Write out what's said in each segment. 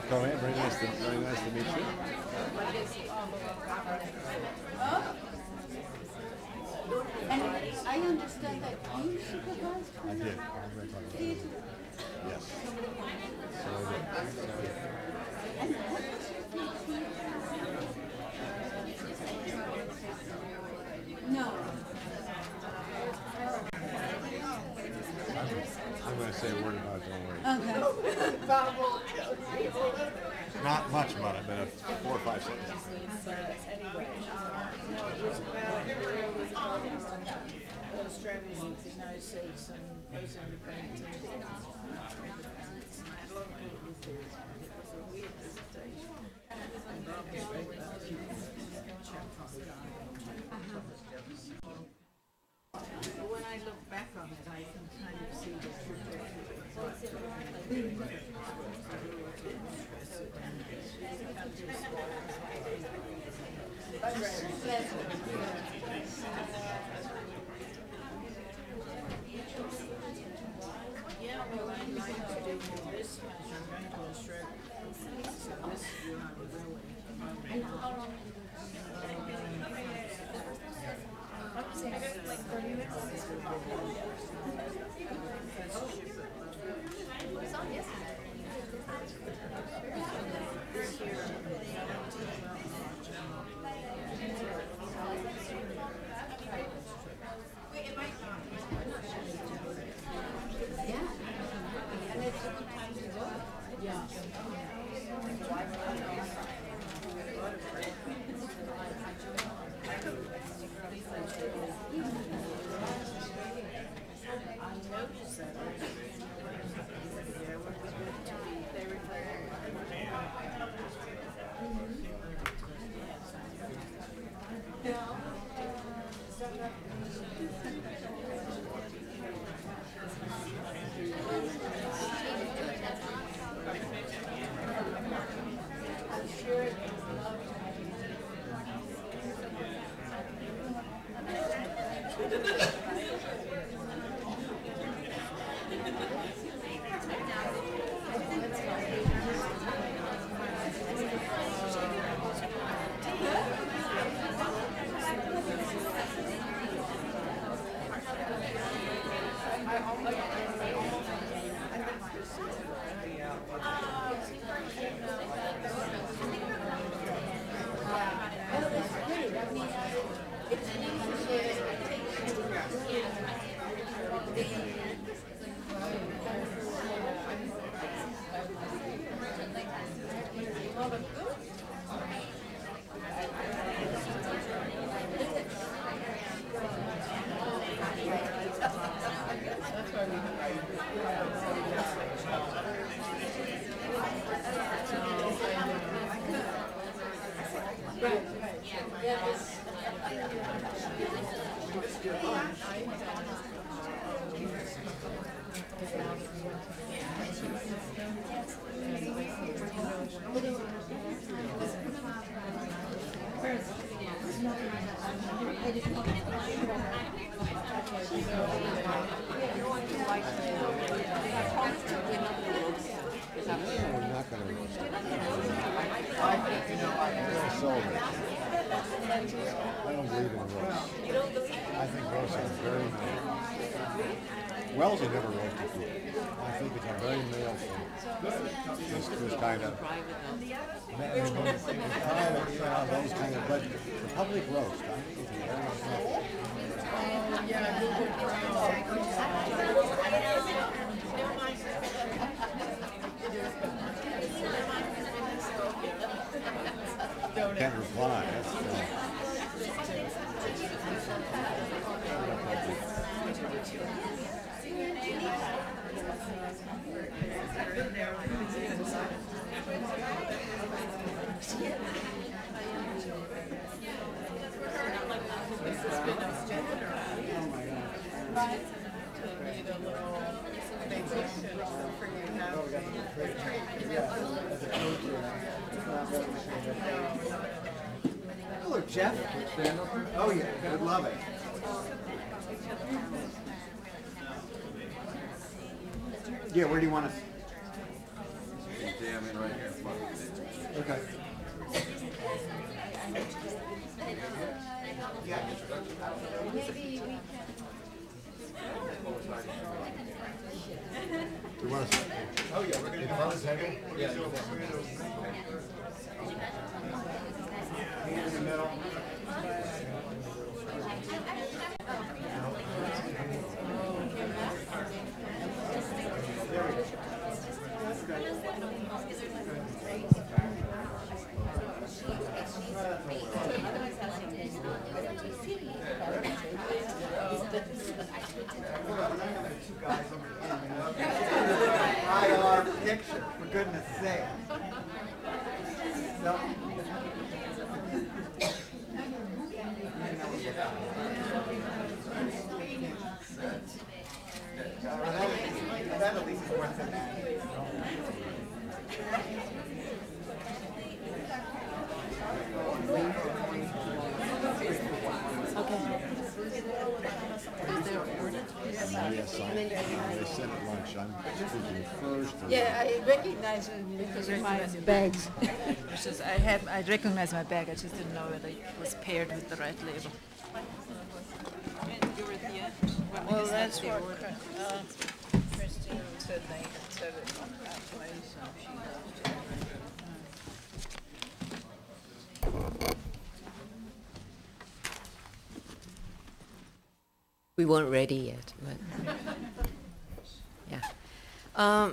Go ahead. Very nice to meet you. And I understand that you supervised her? I did. Yes. So I did. And what was your PhD? No. I'm going to say a word about it, don't worry. Okay. Not much about it, but 4 or 5 sentences. Anyway, no, it was about strategies in the United States and post-independence. When I look back on it, I can kind of see the yeah, well, I'd like to do this measurement strategy. So this is not really. Like 30 minutes. It's on yesterday. Yeah. And it's a good time to go. Yeah. Wells had never roasted food. I think it's a very male thing. This kind of private, those kind of, but the public roast, I think it's very male. Can't reply. Hello, Jeff. Oh yeah, would love it. Yeah, where do you want us? jam in right here. Okay. Maybe we can. We want to. Oh yeah, we're gonna In front of the table? Yeah. Hand in the middle. IR picture, for goodness sake. No. That at least is worth it. Yes, they sent at lunch. I'm speaking first. Yeah, I recognize it because of my bags. It's just, I recognize my bag, I just didn't know whether it was paired with the right label. And you were at the end? Well, that's what Christine said, they had said it halfway, so she left it. We weren't ready yet, but yeah.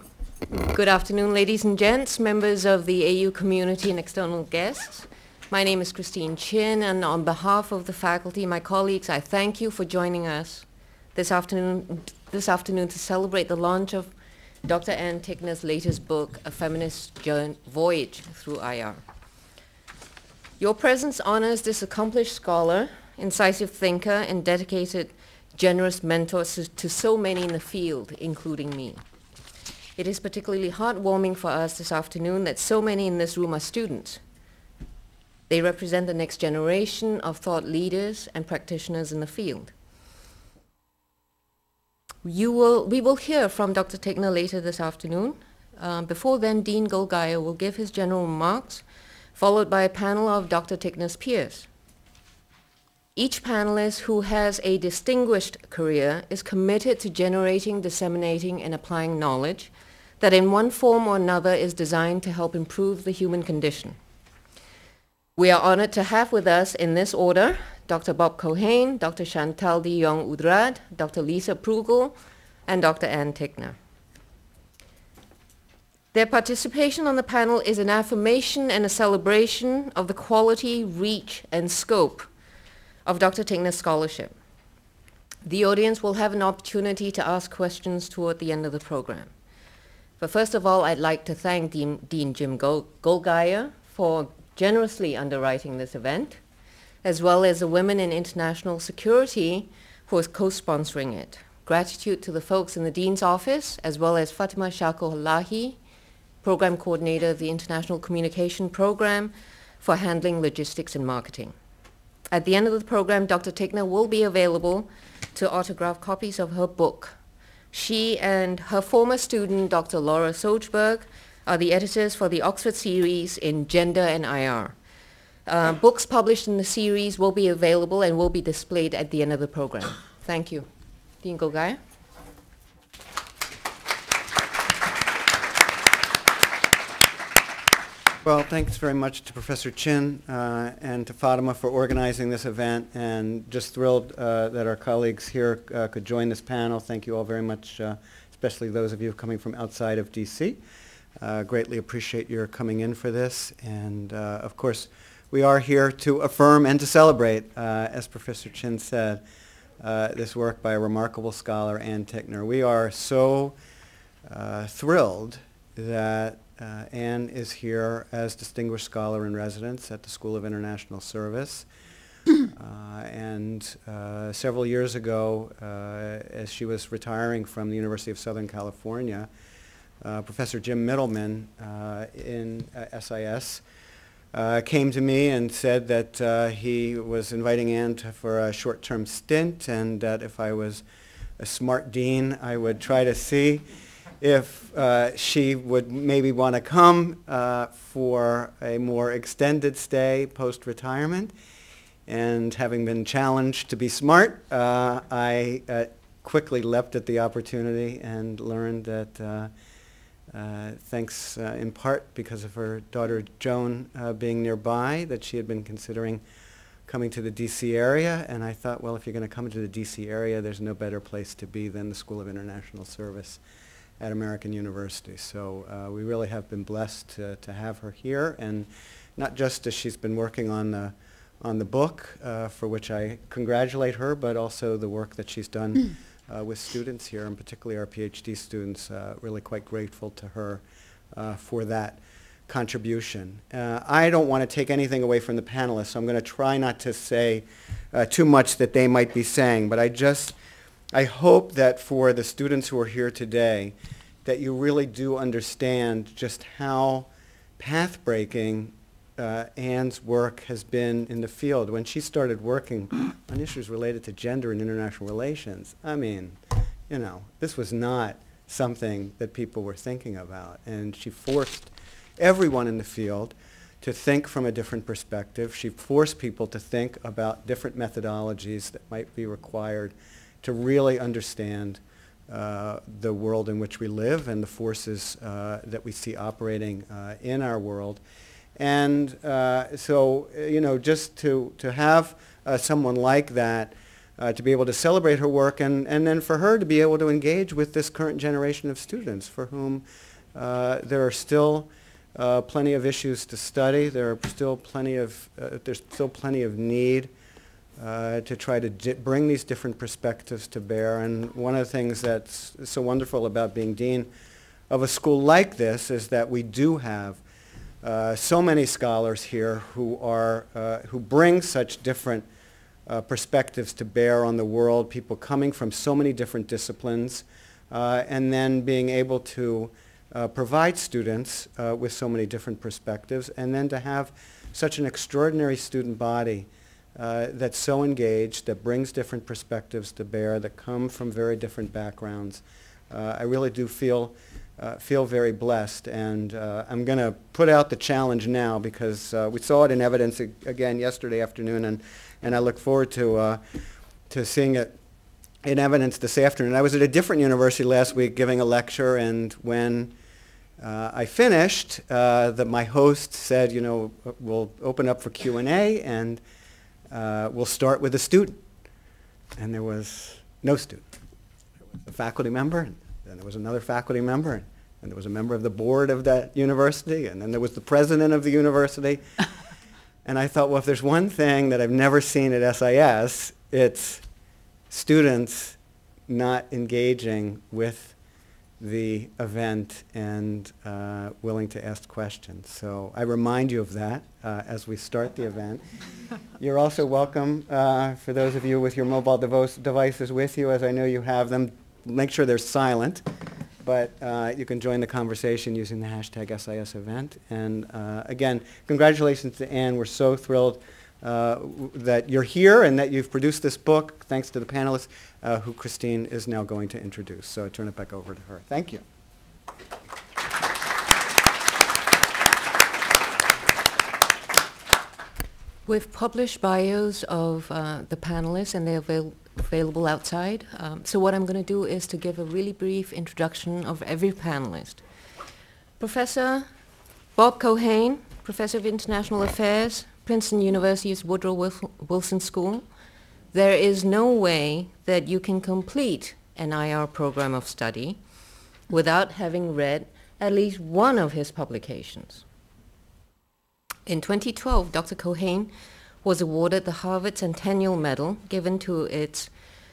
Good afternoon, ladies and gents, members of the AU community and external guests. My name is Christine Chin, and on behalf of the faculty, my colleagues, I thank you for joining us this afternoon to celebrate the launch of Dr. Ann Tickner's latest book, A Feminist Voyage Through IR. Your presence honors this accomplished scholar, incisive thinker, and dedicated generous mentors to so many in the field, including me. It is particularly heartwarming for us this afternoon that so many in this room are students. They represent the next generation of thought leaders and practitioners in the field. We will hear from Dr. Tickner later this afternoon. Before then, Dean Golgaya will give his general remarks, followed by a panel of Dr. Tickner's peers. Each panelist who has a distinguished career is committed to generating, disseminating, and applying knowledge that in one form or another is designed to help improve the human condition. We are honored to have with us in this order Dr. Bob Cohane, Dr. Chantal de Jong Udrad, Dr. Lisa Prugel, and Dr. Ann Tickner. Their participation on the panel is an affirmation and a celebration of the quality, reach, and scope of Dr. Tickner's scholarship. The audience will have an opportunity to ask questions toward the end of the program. But first of all, I'd like to thank Dean Jim Golgaya for generously underwriting this event, as well as the Women in International Security who is co-sponsoring it. Gratitude to the folks in the Dean's office, as well as Fatima Shako-Halahi, Program Coordinator of the International Communication Program, for handling logistics and marketing. At the end of the program, Dr. Tickner will be available to autograph copies of her book. She and her former student, Dr. Laura Sojberg, are the editors for the Oxford series in Gender and IR. Books published in the series will be available and will be displayed at the end of the program. Thank you. Dean Golgaya. Well, thanks very much to Professor Chin and to Fatima for organizing this event, and just thrilled that our colleagues here could join this panel. Thank you all very much, especially those of you coming from outside of DC. Greatly appreciate your coming in for this, and of course, we are here to affirm and to celebrate, as Professor Chin said, this work by a remarkable scholar, Ann Tickner. We are so thrilled that Ann is here as Distinguished Scholar in Residence at the School of International Service. And several years ago, as she was retiring from the University of Southern California, Professor Jim Middleman in SIS came to me and said that he was inviting Ann for a short-term stint, and that if I was a smart dean, I would try to see if she would maybe want to come for a more extended stay post-retirement. And having been challenged to be smart, I quickly leapt at the opportunity and learned that thanks in part because of her daughter Joan being nearby, that she had been considering coming to the D.C. area. And I thought, well, if you're going to come to the D.C. area, there's no better place to be than the School of International Service at American University. So we really have been blessed to have her here, and not just as she's been working on the book, for which I congratulate her, but also the work that she's done with students here, and particularly our PhD students. Really quite grateful to her for that contribution. I don't want to take anything away from the panelists, so I'm going to try not to say too much that they might be saying, but I hope that for the students who are here today, that you really do understand just how path-breaking Anne's work has been in the field. When she started working on issues related to gender and international relations, I mean, you know, this was not something that people were thinking about. And she forced everyone in the field to think from a different perspective. She forced people to think about different methodologies that might be required to really understand the world in which we live and the forces that we see operating in our world. And so, you know, just to have someone like that, to be able to celebrate her work, and then for her to be able to engage with this current generation of students for whom there are still plenty of issues to study. There's still plenty of need to try to bring these different perspectives to bear. And one of the things that's so wonderful about being dean of a school like this is that we do have so many scholars here who bring such different perspectives to bear on the world, people coming from so many different disciplines, and then being able to provide students with so many different perspectives, and then to have such an extraordinary student body that's so engaged, that brings different perspectives to bear, that come from very different backgrounds. I really do feel very blessed, and I'm going to put out the challenge now, because we saw it in evidence again yesterday afternoon, and I look forward to seeing it in evidence this afternoon. I was at a different university last week giving a lecture, and when I finished, my host said, you know, we'll open up for Q&A, and we'll start with a student. And there was no student. There was a faculty member, and then there was another faculty member, and there was a member of the board of that university, and then there was the president of the university. And I thought, well, if there's one thing that I've never seen at SIS, it's students not engaging with the event and willing to ask questions. So I remind you of that as we start the event. You're also welcome, for those of you with your mobile devices with you, as I know you have them, make sure they're silent, but you can join the conversation using the hashtag SIS event. And again, congratulations to Anne. We're so thrilled that you're here and that you've produced this book, thanks to the panelists, who Christine is now going to introduce. So I turn it back over to her. Thank you. We've published bios of the panelists, and they're available outside. So what I'm going to do is to give a really brief introduction of every panelist. Professor Bob Cohane, Professor of International Affairs, Princeton University's Woodrow Wilson School. There is no way that you can complete an IR program of study without having read at least one of his publications. In 2012, Dr. Cohane was awarded the Harvard Centennial Medal, given to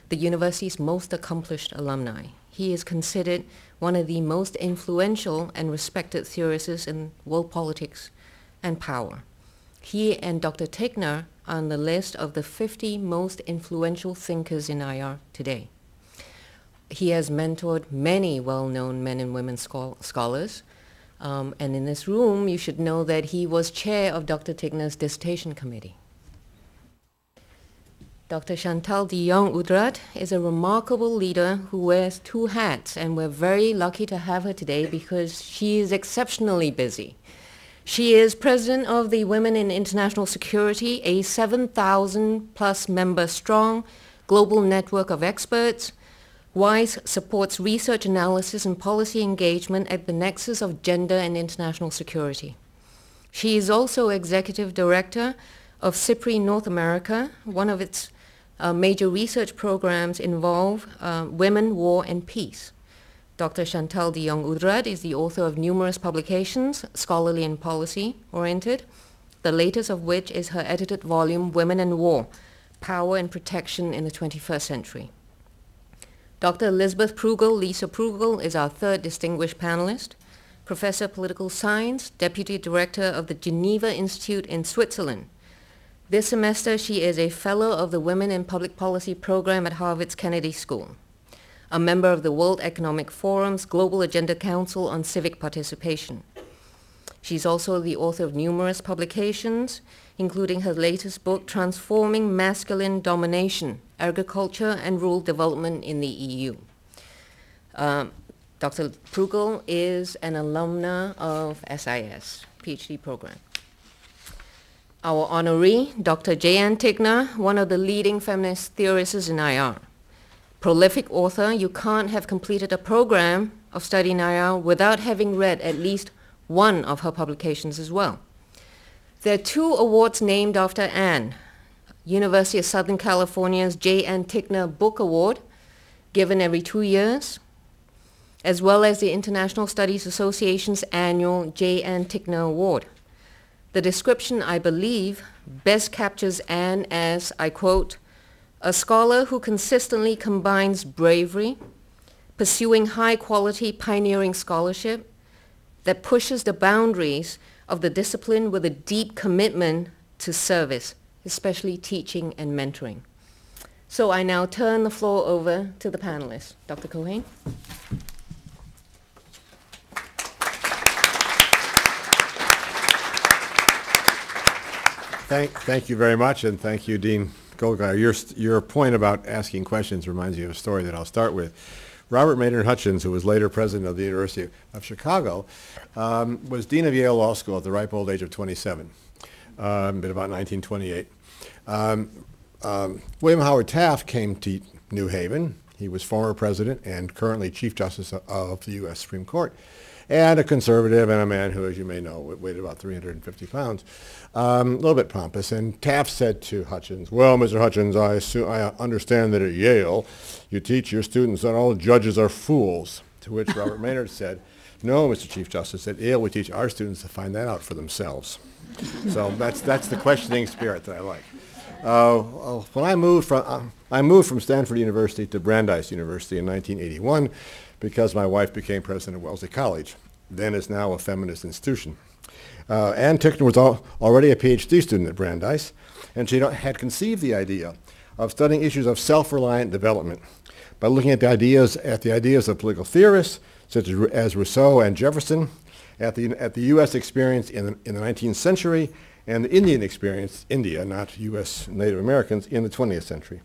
the university's most accomplished alumni. He is considered one of the most influential and respected theorists in world politics and power. He and Dr. Tickner are on the list of the 50 most influential thinkers in IR today. He has mentored many well-known men and women scholars. And in this room, you should know that he was chair of Dr. Tickner's dissertation committee. Dr. Chantal de Jong-Udraat is a remarkable leader who wears two hats, and we're very lucky to have her today because she is exceptionally busy. She is president of the Women in International Security, a 7,000 plus member strong global network of experts. WISE supports research analysis and policy engagement at the nexus of gender and international security. She is also executive director of CIPRI North America. One of its major research programs involve women, war, and peace. Dr. Chantal de Jong-Udraat is the author of numerous publications, scholarly and policy-oriented, the latest of which is her edited volume, Women and War, Power and Protection in the 21st Century. Dr. Elizabeth Prugel, Lisa Prugel, is our third distinguished panelist, Professor of Political Science, Deputy Director of the Geneva Institute in Switzerland. This semester, she is a Fellow of the Women in Public Policy program at Harvard's Kennedy School, a member of the World Economic Forum's Global Agenda Council on Civic Participation. She's also the author of numerous publications, including her latest book, Transforming Masculine Domination, Agriculture and Rural Development in the EU. Dr. Prugel is an alumna of SIS, PhD program. Our honoree, Dr. J.N. Tickner, one of the leading feminist theorists in IR. Prolific author, you can't have completed a program of study in IR without having read at least one of her publications as well. There are 2 awards named after Anne. University of Southern California's J.N. Tickner Book Award, given every 2 years, as well as the International Studies Association's annual J.N. Tickner Award. The description, I believe, best captures Anne as, I quote, a scholar who consistently combines bravery, pursuing high-quality pioneering scholarship that pushes the boundaries of the discipline with a deep commitment to service, especially teaching and mentoring. So I now turn the floor over to the panelists. Dr. Cohen. Thank you very much, and thank you, Dean Goldgeier. Your point about asking questions reminds me of a story that I'll start with. Robert Maynard Hutchins, who was later president of the University of Chicago, was dean of Yale Law School at the ripe old age of 27, in about 1928. William Howard Taft came to New Haven. He was former president and currently Chief Justice of the U.S. Supreme Court, and a conservative and a man who, as you may know, weighed about 350 pounds. A little bit pompous. And Taft said to Hutchins, well, Mr. Hutchins, I understand that at Yale you teach your students that all judges are fools. To which Robert Maynard said, no, Mr. Chief Justice, at Yale we teach our students to find that out for themselves. So that's the questioning spirit that I like. When I moved from Stanford University to Brandeis University in 1981 because my wife became president of Wellesley College, then is now a feminist institution. Anne Tickner was already a PhD student at Brandeis, and she had conceived the idea of studying issues of self-reliant development by looking at the ideas of political theorists such as Rousseau and Jefferson, at the U.S. experience in the 19th century, and the Indian experience, India, not U.S. Native Americans, in the 20th century.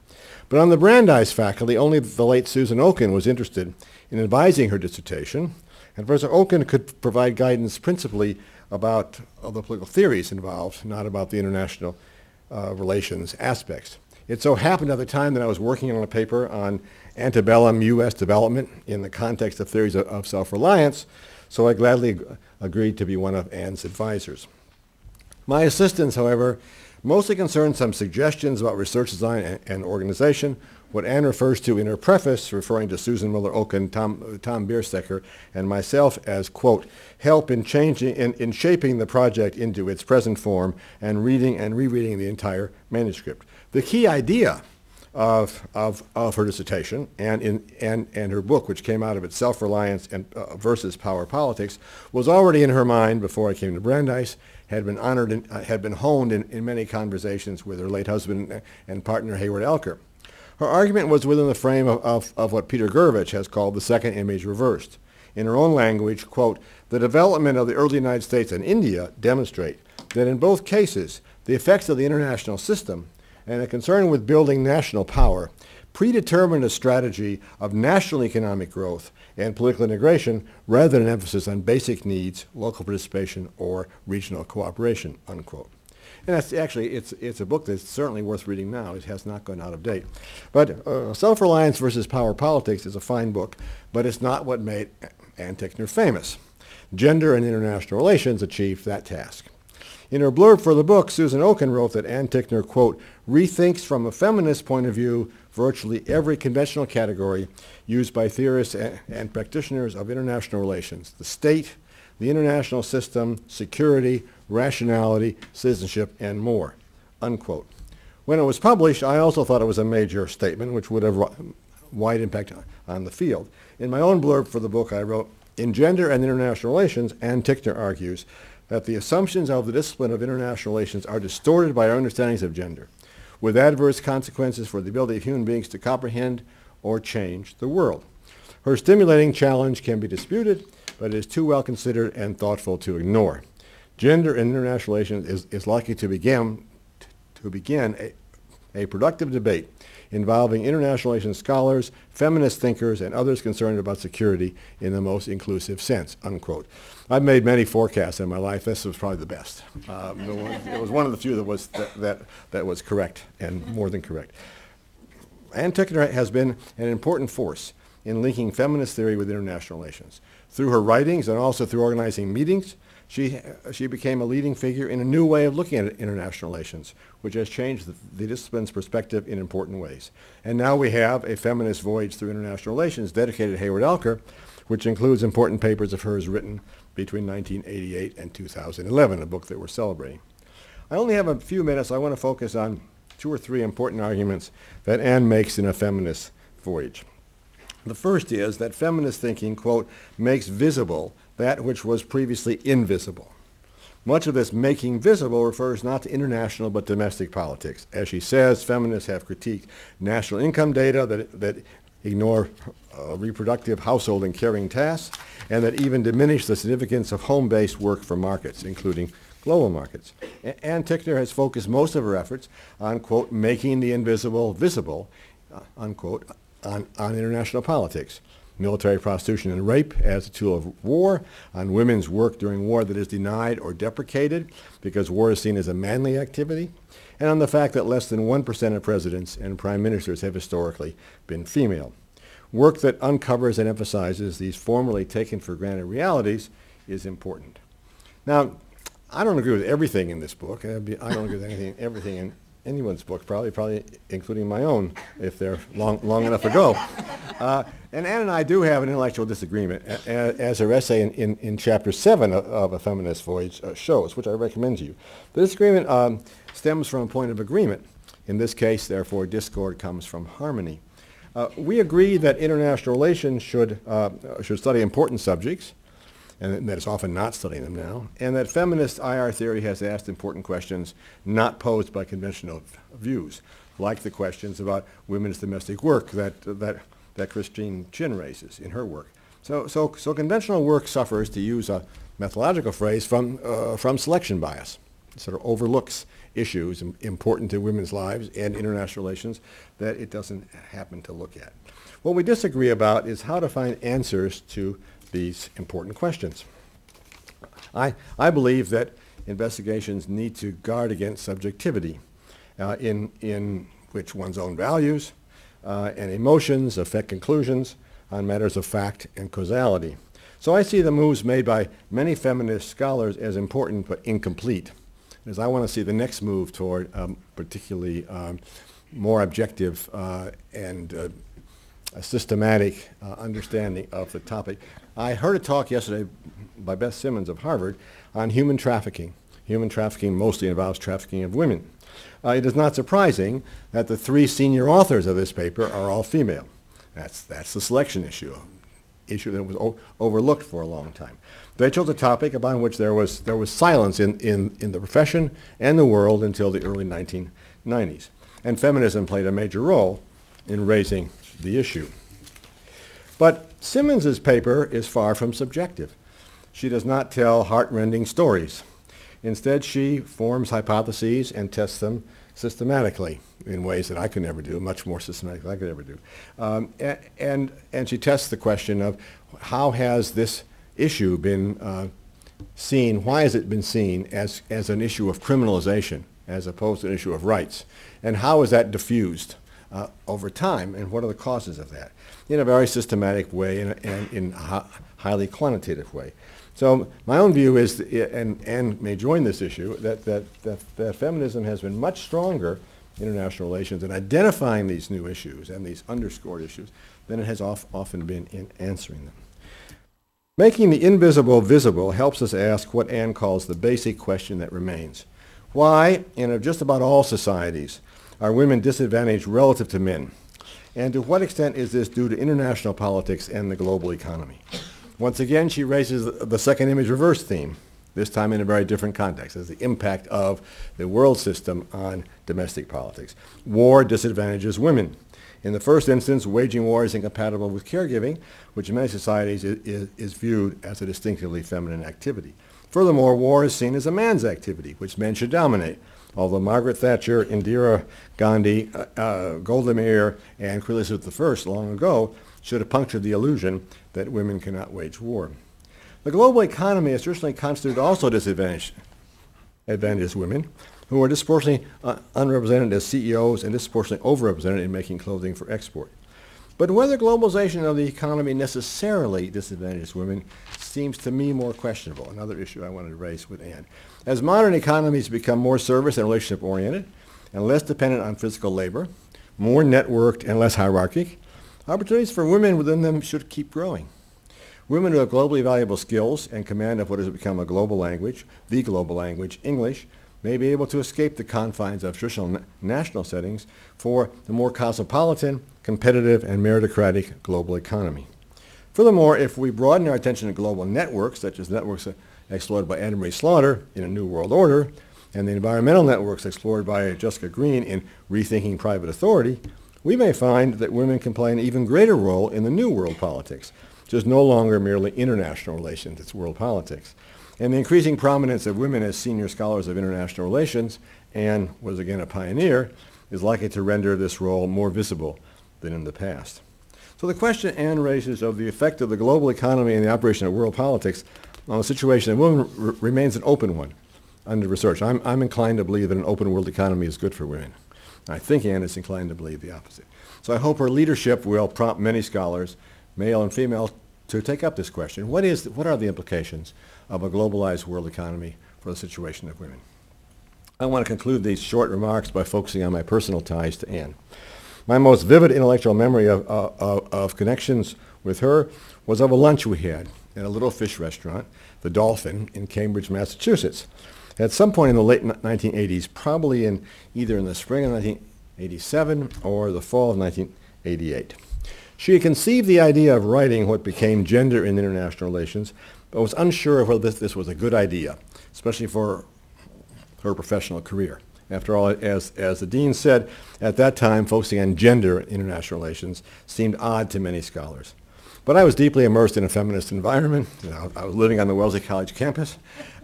But on the Brandeis faculty, only the late Susan Oken was interested in advising her dissertation, and Professor Oken could provide guidance principally about the political theories involved, not about the international relations aspects. It so happened at the time that I was working on a paper on antebellum U.S. development in the context of theories of self-reliance, so I gladly agreed to be one of Anne's advisors. My assistance, however, mostly concerned some suggestions about research design and organization, what Anne refers to in her preface, referring to Susan Miller-Oken, Tom Bierstecker, and myself as, quote, help in shaping the project into its present form and reading and rereading the entire manuscript. The key idea of her dissertation and her book, which came out of it, Self-Reliance and versus Power Politics, was already in her mind before I came to Brandeis, had been honored and had been honed in many conversations with her late husband and partner Hayward Elker. Her argument was within the frame of what Peter Gurevich has called the second image reversed. In her own language, quote, the development of the early United States and India demonstrate that in both cases, the effects of the international system and a concern with building national power predetermined a strategy of national economic growth and political integration rather than an emphasis on basic needs, local participation, or regional cooperation, unquote. And that's actually, it's a book that's certainly worth reading now. It has not gone out of date. But Self-Reliance versus Power Politics is a fine book, but it's not what made Ann Tickner famous. Gender and International Relations achieved that task. In her blurb for the book, Susan Oken wrote that Ann Tickner, quote, rethinks from a feminist point of view virtually every conventional category used by theorists and practitioners of international relations: the state, the international system, security, rationality, citizenship, and more, unquote. When it was published, I also thought it was a major statement which would have wide impact on the field. In my own blurb for the book, I wrote, in Gender and International Relations, Ann Tickner argues that the assumptions of the discipline of international relations are distorted by our understandings of gender, with adverse consequences for the ability of human beings to comprehend or change the world. Her stimulating challenge can be disputed, but it is too well considered and thoughtful to ignore. Gender and international relations is likely to begin a productive debate involving international relations scholars, feminist thinkers, and others concerned about security in the most inclusive sense, unquote. I've made many forecasts in my life. This was probably the best. It was one of the few that was correct, and more than correct. Ann Tickner has been an important force in linking feminist theory with international relations. Through her writings and also through organizing meetings, she became a leading figure in a new way of looking at international relations, which has changed the discipline's perspective in important ways. And now we have a feminist voyage through international relations dedicated to Hayward Elker, which includes important papers of hers written between 1988 and 2011, a book that we're celebrating. I only have a few minutes. I want to focus on 2 or 3 important arguments that Ann makes in A Feminist Voyage. The first is that feminist thinking, quote, makes visible that which was previously invisible. Much of this making visible refers not to international but domestic politics. As she says, feminists have critiqued national income data that ignore reproductive, household, and caring tasks, and that even diminish the significance of home-based work for markets, including global markets. Ann Tickner has focused most of her efforts on, quote, making the invisible visible, unquote, on international politics. Military prostitution and rape as a tool of war, on women's work during war that is denied or deprecated because war is seen as a manly activity, and on the fact that less than 1% of presidents and prime ministers have historically been female. Work that uncovers and emphasizes these formerly taken for granted realities is important. Now, I don't agree with everything in this book. I don't agree with everything in anyone's book, probably including my own, if they're long enough ago. And Ann and I do have an intellectual disagreement, as her essay in Chapter 7 of A Feminist Voyage shows, which I recommend to you. The disagreement stems from a point of agreement. In this case, therefore, discord comes from harmony. We agree that international relations should study important subjects, and that it's often not studying them now, and that feminist IR theory has asked important questions not posed by conventional views, like the questions about women's domestic work that Christine Chin raises in her work. So conventional work suffers, to use a methodological phrase, from selection bias. It sort of overlooks issues important to women's lives and international relations that it doesn't happen to look at. What we disagree about is how to find answers to these important questions. I believe that investigations need to guard against subjectivity in which one's own values and emotions affect conclusions on matters of fact and causality. So I see the moves made by many feminist scholars as important but incomplete, as I want to see the next move toward particularly more objective and a systematic understanding of the topic. I heard a talk yesterday by Beth Simmons of Harvard on human trafficking. Human trafficking mostly involves trafficking of women. It is not surprising that the 3 senior authors of this paper are all female. That's the selection issue that was overlooked for a long time. They chose a topic upon which there was silence in the profession and the world until the early 1990s. And feminism played a major role in raising the issue. But Simmons's paper is far from subjective. She does not tell heart-rending stories. Instead, she forms hypotheses and tests them systematically in ways that I could never do, much more systematically than I could ever do. And she tests the question of how has this issue been seen, why has it been seen as an issue of criminalization as opposed to an issue of rights? And how is that diffused over time, and what are the causes of that? In a very systematic way and in a highly quantitative way. So my own view is, and may join this issue, that feminism has been much stronger in international relations in identifying these new issues and these underscored issues than it has often been in answering them. Making the invisible visible helps us ask what Anne calls the basic question that remains. Why, in just about all societies, are women disadvantaged relative to men? And to what extent is this due to international politics and the global economy? Once again, she raises the second image reverse theme, this time in a very different context, as the impact of the world system on domestic politics. War disadvantages women. In the first instance, waging war is incompatible with caregiving, which in many societies is viewed as a distinctively feminine activity. Furthermore, war is seen as a man's activity, which men should dominate. Although Margaret Thatcher, Indira Gandhi, Golda Meir, and Queen Elizabeth I long ago should have punctured the illusion that women cannot wage war. The global economy has certainly constituted also disadvantaged women, who are disproportionately unrepresented as CEOs and disproportionately overrepresented in making clothing for export. But whether globalization of the economy necessarily disadvantages women seems to me more questionable, another issue I wanted to raise with Anne. As modern economies become more service and relationship-oriented and less dependent on physical labor, more networked and less hierarchic, opportunities for women within them should keep growing. Women who have globally valuable skills and command of what has become a global language, the global language, English, may be able to escape the confines of traditional national settings for the more cosmopolitan, competitive, and meritocratic global economy. Furthermore, if we broaden our attention to global networks, such as networks explored by Anne Marie Slaughter in A New World Order, and the environmental networks explored by Jessica Green in Rethinking Private Authority, we may find that women can play an even greater role in the new world politics, which is no longer merely international relations, it's world politics. And the increasing prominence of women as senior scholars of international relations, Anne was again a pioneer, is likely to render this role more visible than in the past. So the question Anne raises of the effect of the global economy and the operation of world politics on the situation of women remains an open one under research. I'm inclined to believe that an open world economy is good for women. I think Anne is inclined to believe the opposite. So I hope her leadership will prompt many scholars, male and female, to take up this question. What are the implications of a globalized world economy for the situation of women? I want to conclude these short remarks by focusing on my personal ties to Anne. My most vivid intellectual memory of connections with her was of a lunch we had at a little fish restaurant, the Dolphin, in Cambridge, Massachusetts. At some point in the late 1980s, probably either in the spring of 1987 or the fall of 1988. She had conceived the idea of writing what became Gender in International Relations, but was unsure of whether this was a good idea, especially for her professional career. After all, as the dean said, at that time, focusing on gender in international relations seemed odd to many scholars. But I was deeply immersed in a feminist environment. I was living on the Wellesley College campus.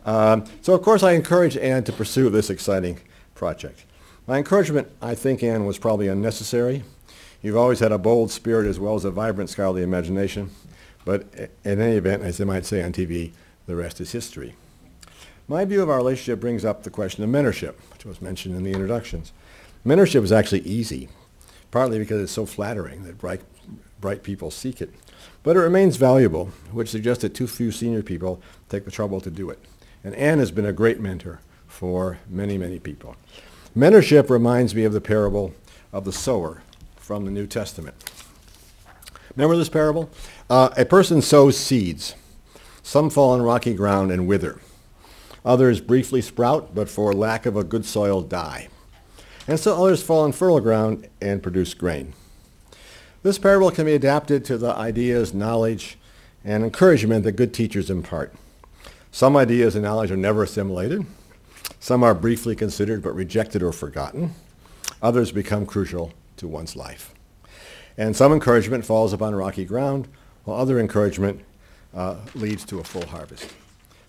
So of course I encouraged Anne to pursue this exciting project. My encouragement, I think, Anne, was probably unnecessary. You've always had a bold spirit as well as a vibrant scholarly imagination. But in any event, as they might say on TV, the rest is history. My view of our relationship brings up the question of mentorship, which was mentioned in the introductions. Mentorship is actually easy, partly because it's so flattering that bright people seek it. But it remains valuable, which suggests that too few senior people take the trouble to do it. And Anne has been a great mentor for many, many people. Mentorship reminds me of the parable of the sower from the New Testament. Remember this parable? A person sows seeds. Some fall on rocky ground and wither. Others briefly sprout, but for lack of a good soil die. And so others fall on fertile ground and produce grain. This parable can be adapted to the ideas, knowledge, and encouragement that good teachers impart. Some ideas and knowledge are never assimilated. Some are briefly considered but rejected or forgotten. Others become crucial to one's life. And some encouragement falls upon rocky ground, while other encouragement leads to a full harvest.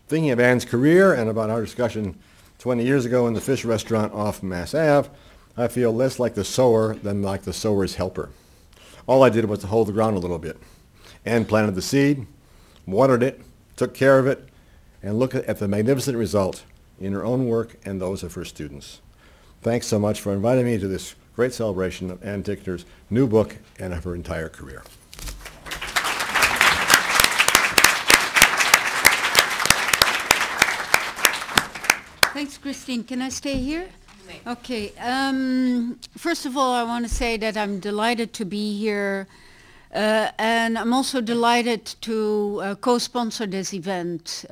Thinking of Anne's career and about our discussion 20 years ago in the fish restaurant off Mass Ave, I feel less like the sower than like the sower's helper. All I did was to hold the ground a little bit. Anne planted the seed, watered it, took care of it, and look at the magnificent result in her own work and those of her students. Thanks so much for inviting me to this great celebration of Anne Tickner's new book and of her entire career. Thanks, Christine. Can I stay here? Okay. First of all, I want to say that I'm delighted to be here, and I'm also delighted to co-sponsor this event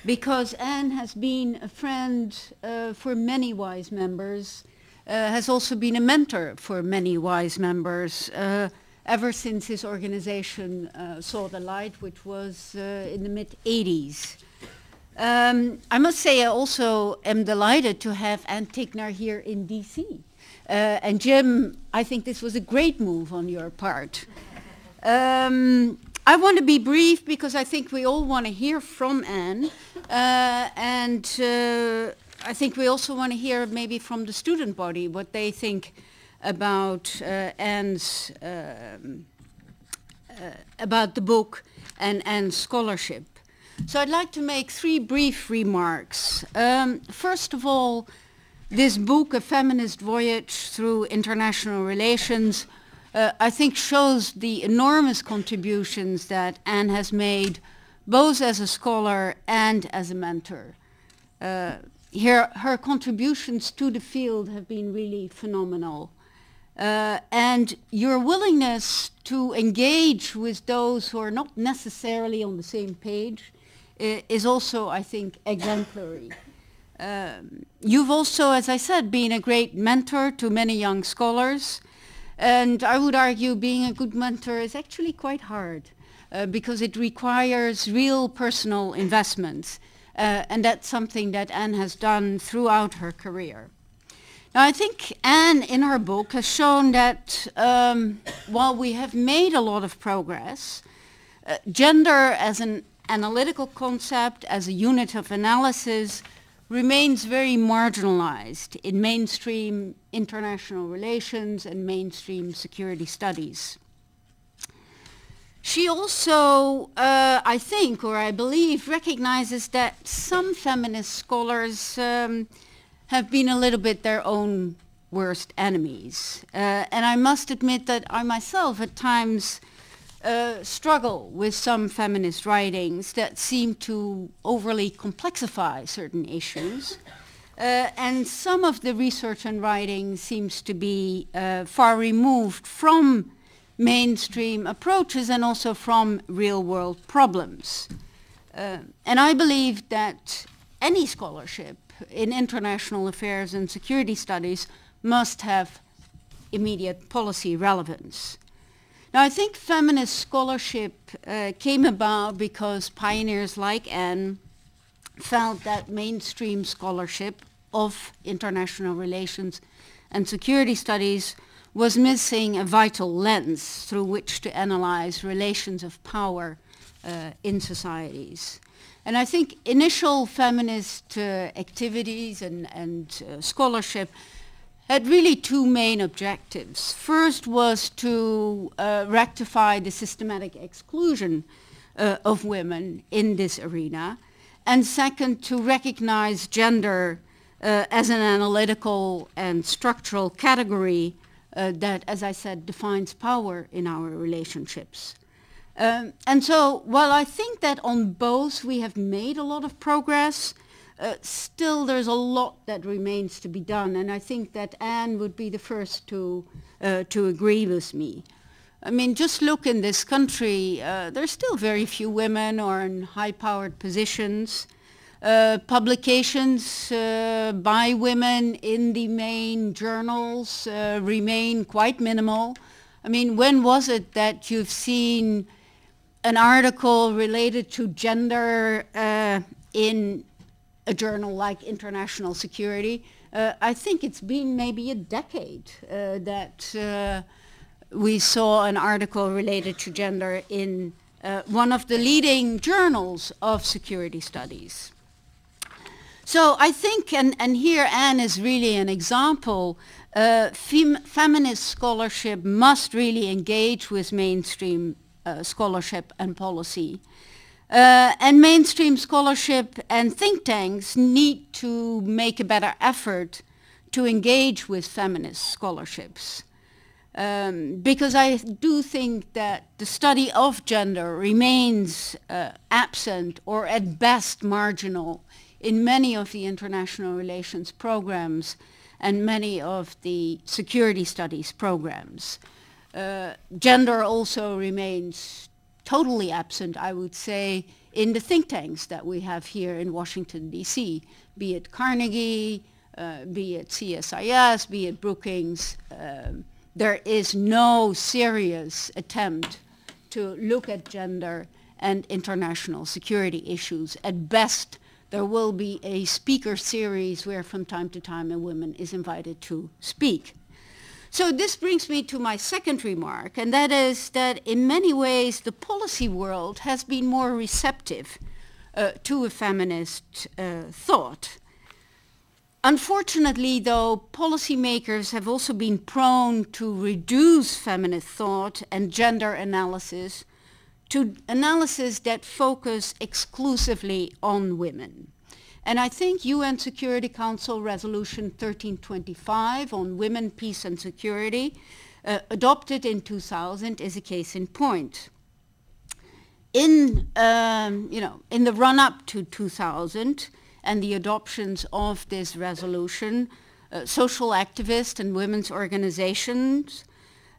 because Anne has been a friend for many WISE members, has also been a mentor for many WISE members ever since his organization saw the light, which was in the mid-'80s. I must say I also am delighted to have Anne Tickner here in DC. And Jim, I think this was a great move on your part. I want to be brief because I think we all want to hear from Anne. And I think we also want to hear maybe from the student body what they think about Anne's, about the book and Anne's scholarship. So I'd like to make three brief remarks. First of all, this book, A Feminist Voyage Through International Relations, I think shows the enormous contributions that Anne has made, both as a scholar and as a mentor. Her contributions to the field have been really phenomenal. And your willingness to engage with those who are not necessarily on the same page is also, I think, exemplary. You've also, as I said, been a great mentor to many young scholars, and I would argue being a good mentor is actually quite hard because it requires real personal investments, and that's something that Anne has done throughout her career. Now, I think Anne, in her book, has shown that while we have made a lot of progress, gender as an analytical concept, as a unit of analysis, remains very marginalized in mainstream international relations and mainstream security studies. She also, I think, or I believe, recognizes that some feminist scholars have been a little bit their own worst enemies. And I must admit that I myself at times struggle with some feminist writings that seem to overly complexify certain issues. And some of the research and writing seems to be far removed from mainstream approaches and also from real-world problems. And I believe that any scholarship in international affairs and security studies must have immediate policy relevance. Now, I think feminist scholarship came about because pioneers like Anne felt that mainstream scholarship of international relations and security studies was missing a vital lens through which to analyze relations of power in societies. And I think initial feminist activities and scholarship had really two main objectives. First was to rectify the systematic exclusion of women in this arena, and second, to recognize gender as an analytical and structural category that, as I said, defines power in our relationships. And so, while I think that on both we have made a lot of progress, still there's a lot that remains to be done, and I think that Anne would be the first to agree with me. I mean, just look in this country, there's still very few women or in high-powered positions. Publications by women in the main journals remain quite minimal. I mean, when was it that you've seen an article related to gender in a journal like International Security? I think it's been maybe a decade that we saw an article related to gender in one of the leading journals of security studies. So I think, and here Anne is really an example, feminist scholarship must really engage with mainstream scholarship and policy. And mainstream scholarship and think tanks need to make a better effort to engage with feminist scholarships. Because I do think that the study of gender remains absent or at best marginal in many of the international relations programs and many of the security studies programs. Gender also remains totally absent, I would say, in the think tanks that we have here in Washington, D.C., be it Carnegie, be it CSIS, be it Brookings. There is no serious attempt to look at gender and international security issues. At best, there will be a speaker series where from time to time a woman is invited to speak. So this brings me to my second remark, and that is that in many ways the policy world has been more receptive to a feminist thought. Unfortunately, though, policymakers have also been prone to reduce feminist thought and gender analysis to analysis that focus exclusively on women. And I think UN Security Council Resolution 1325 on women, peace and security, adopted in 2000, is a case in point. In the run-up to 2000 and the adoptions of this resolution, social activists and women's organizations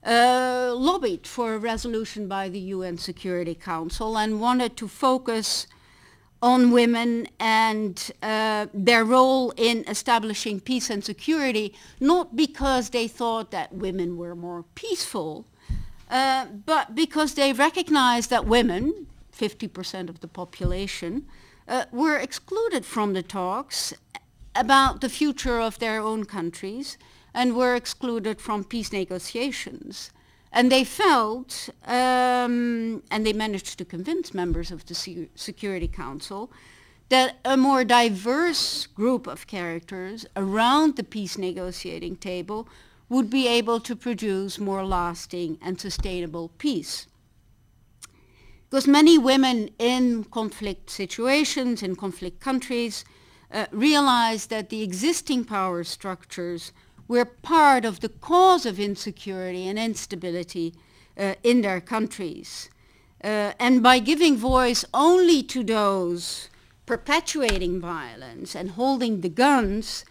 lobbied for a resolution by the UN Security Council and wanted to focus on women and their role in establishing peace and security, not because they thought that women were more peaceful, but because they recognized that women, 50% of the population, were excluded from the talks about the future of their own countries and were excluded from peace negotiations. And they felt, and they managed to convince members of the Security Council, that a more diverse group of characters around the peace negotiating table would be able to produce more lasting and sustainable peace. Because many women in conflict situations, in conflict countries, realized that the existing power structures were part of the cause of insecurity and instability in their countries. And by giving voice only to those perpetuating violence and holding the guns,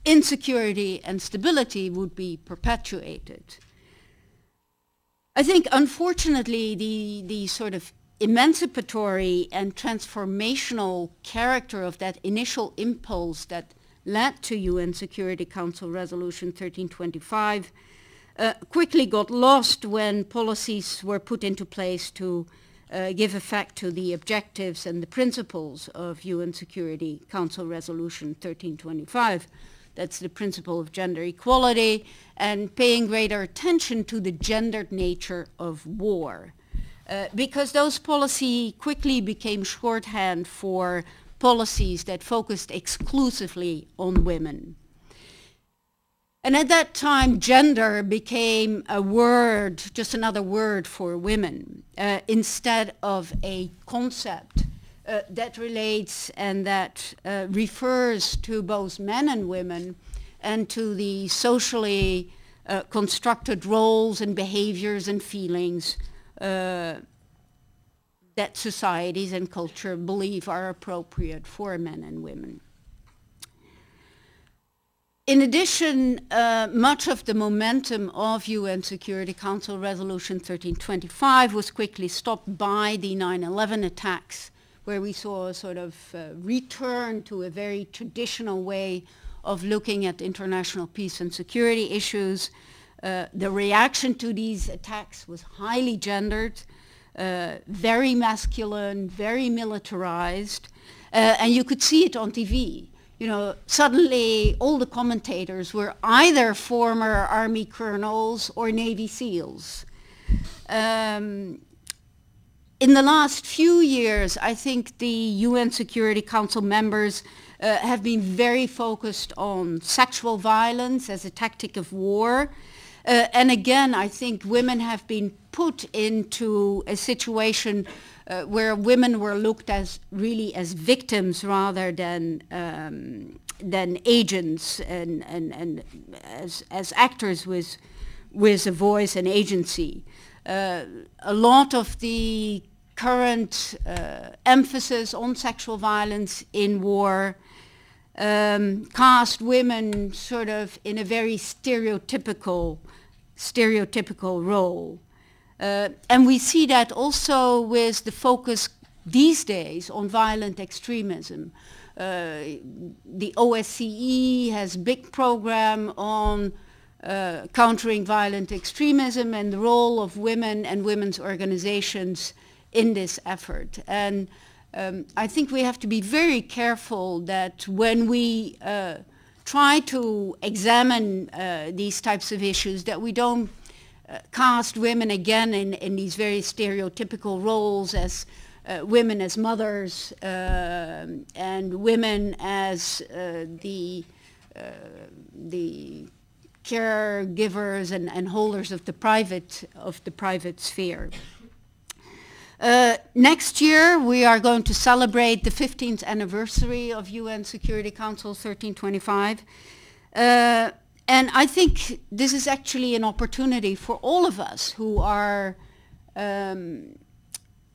insecurity and stability would be perpetuated. I think, unfortunately, the sort of emancipatory and transformational character of that initial impulse that led to UN Security Council Resolution 1325 quickly got lost when policies were put into place to give effect to the objectives and the principles of UN Security Council Resolution 1325. That's the principle of gender equality and paying greater attention to the gendered nature of war. Because those policies quickly became shorthand for policies that focused exclusively on women. And at that time, gender became a word, just another word for women, instead of a concept that relates and that refers to both men and women and to the socially constructed roles and behaviors and feelings that societies and culture believe are appropriate for men and women. In addition, much of the momentum of UN Security Council Resolution 1325 was quickly stopped by the 9/11 attacks, where we saw a sort of return to a very traditional way of looking at international peace and security issues. The reaction to these attacks was highly gendered, very masculine, very militarized, and you could see it on TV. You know, suddenly all the commentators were either former Army colonels or Navy SEALs. in the last few years, I think the UN Security Council members have been very focused on sexual violence as a tactic of war. And again, I think women have been put into a situation where women were looked as really as victims rather than agents and as actors with a voice and agency. A lot of the current emphasis on sexual violence in war cast women sort of in a very stereotypical role. And we see that also with the focus these days on violent extremism. The OSCE has a big program on countering violent extremism and the role of women and women's organizations in this effort. And I think we have to be very careful that when we try to examine these types of issues, that we don't cast women again in these very stereotypical roles as women as mothers and women as the caregivers and holders of the private sphere. Next year we are going to celebrate the 15th anniversary of UN Security Council 1325. And I think this is actually an opportunity for all of us who are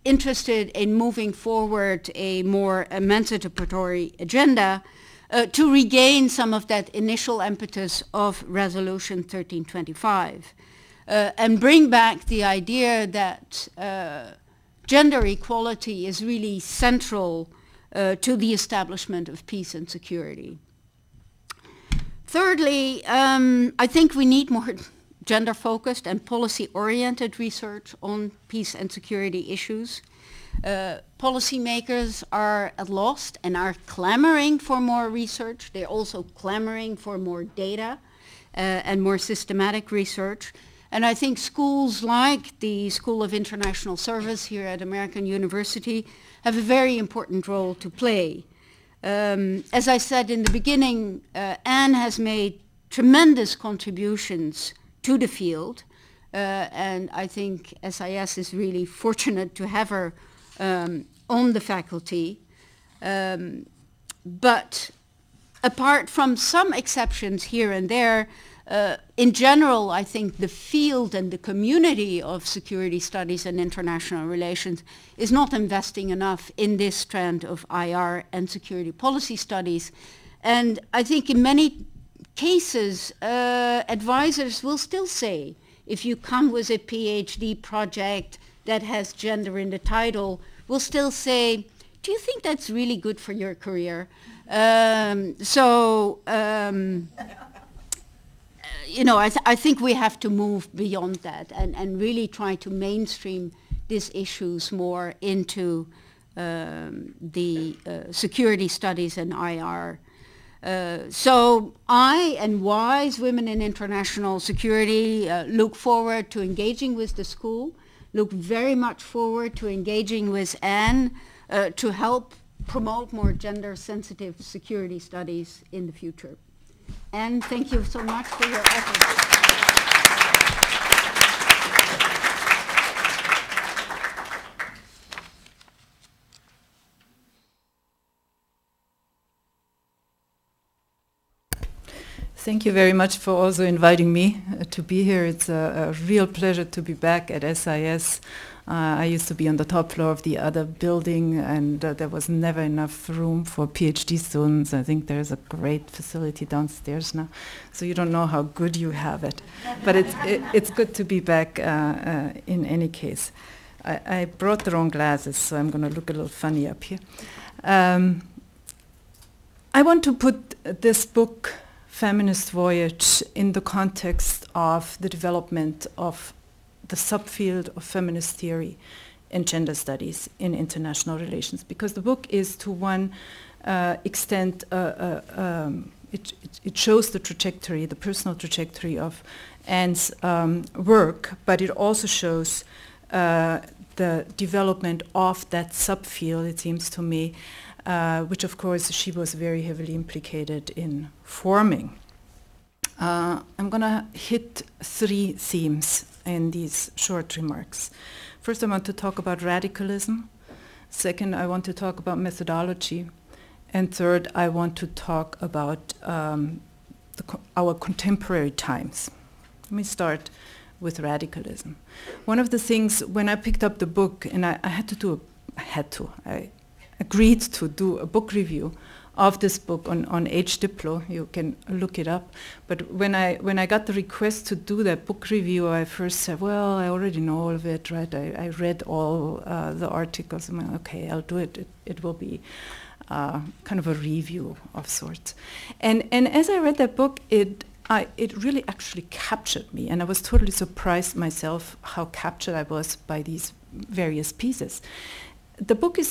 interested in moving forward a more emancipatory agenda to regain some of that initial impetus of Resolution 1325 and bring back the idea that gender equality is really central to the establishment of peace and security. Thirdly, I think we need more gender-focused and policy-oriented research on peace and security issues. Policymakers are at loss and are clamoring for more research. They're also clamoring for more data and more systematic research. And I think schools like the School of International Service here at American University have a very important role to play. As I said in the beginning, Anne has made tremendous contributions to the field, and I think SIS is really fortunate to have her on the faculty. But apart from some exceptions here and there, in general, I think the field and the community of security studies and international relations is not investing enough in this trend of IR and security policy studies. And I think in many cases, advisors will still say, if you come with a PhD project that has gender in the title, will still say, do you think that's really good for your career? You know, I think we have to move beyond that and really try to mainstream these issues more into the security studies and IR. So I and WISE, Women in International Security, look forward to engaging with the school, look very much forward to engaging with Anne to help promote more gender-sensitive security studies in the future. And thank you so much for your efforts. Thank you very much for also inviting me to be here. It's a real pleasure to be back at SIS. I used to be on the top floor of the other building, and there was never enough room for PhD students. I think there's a great facility downstairs now, so you don't know how good you have it. But it's good to be back in any case. I brought the wrong glasses, so I'm going to look a little funny up here. I want to put this book, Feminist Voyage, in the context of the development of the subfield of feminist theory and gender studies in international relations, because the book is to one extent, it shows the trajectory, the personal trajectory of Anne's work, but it also shows the development of that subfield, it seems to me, which of course she was very heavily implicated in forming. I'm going to hit 3 themes in these short remarks. First, I want to talk about radicalism. Second, I want to talk about methodology. And third, I want to talk about our contemporary times. Let me start with radicalism. One of the things, when I picked up the book, and I agreed to do a book review of this book on H. Diplo. You can look it up. But when I got the request to do that book review, I first said, well, I already know all of it, right? I read all the articles. I'm like, okay, I'll do it. It will be kind of a review of sorts. And as I read that book, it really actually captured me, and I was totally surprised myself how captured I was by these various pieces. The book is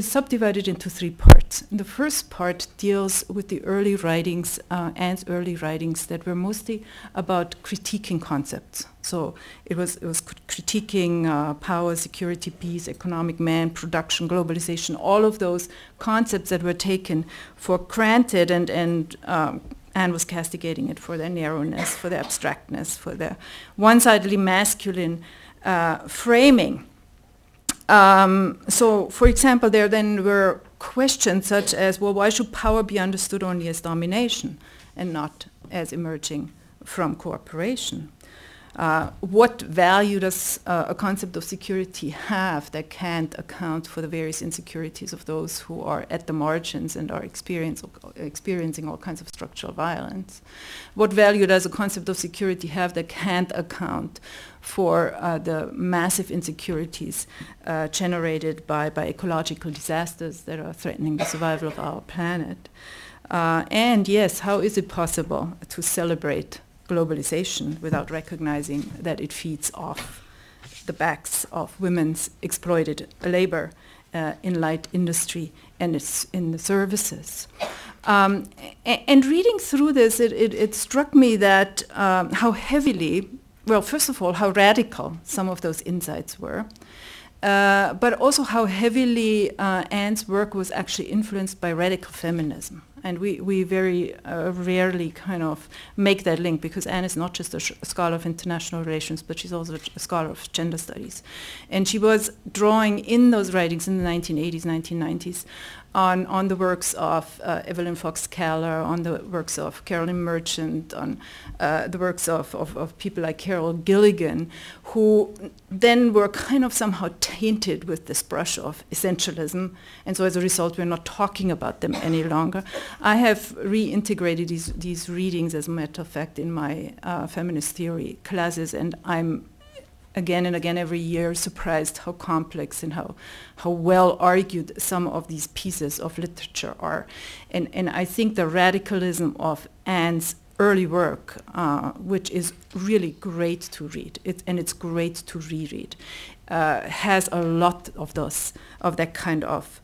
subdivided into 3 parts. And the first part deals with the early writings, Anne's early writings that were mostly about critiquing concepts. So it was critiquing power, security, peace, economic man, production, globalization, all of those concepts that were taken for granted, and Anne was castigating it for their narrowness, for their abstractness, for their one-sidedly masculine framing. So, for example, there then were questions such as, well, why should power be understood only as domination and not as emerging from cooperation? What value does a concept of security have that can't account for the various insecurities of those who are at the margins and are experiencing all kinds of structural violence? What value does a concept of security have that can't account for the massive insecurities generated by ecological disasters that are threatening the survival of our planet? And yes, how is it possible to celebrate globalization without recognizing that it feeds off the backs of women's exploited labor in light industry and in the services? And reading through this, it struck me that how heavily, well, first of all, how radical some of those insights were, but also how heavily Anne's work was actually influenced by radical feminism. And we very rarely kind of make that link, because Anne is not just a scholar of international relations, but she's also a scholar of gender studies. And she was drawing in those writings in the 1980s, 1990s, on the works of Evelyn Fox Keller, on the works of Carolyn Merchant, on the works of people like Carol Gilligan, who then were kind of somehow tainted with this brush of essentialism, and so as a result we're not talking about them any longer. I have reintegrated these readings, as a matter of fact, in my feminist theory classes, and I'm again and again every year surprised how complex and how well argued some of these pieces of literature are. And I think the radicalism of Anne's early work, which is really great to read, and it's great to reread, has a lot of that kind of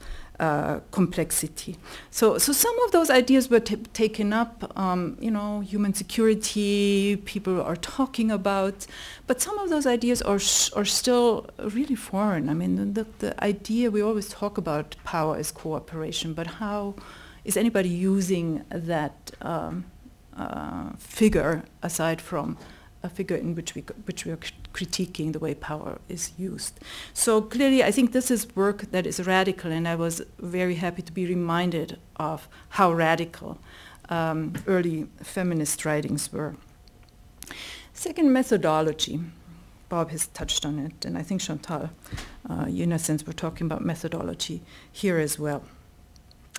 complexity. So some of those ideas were taken up, human security, people are talking about, but some of those ideas are still really foreign. I mean, the idea, we always talk about power as cooperation, but how is anybody using that figure aside from a figure in which we are critiquing the way power is used? So clearly, I think this is work that is radical, and I was very happy to be reminded of how radical early feminist writings were. Second, methodology. Bob has touched on it, and I think Chantal, in a sense, we're talking about methodology here as well.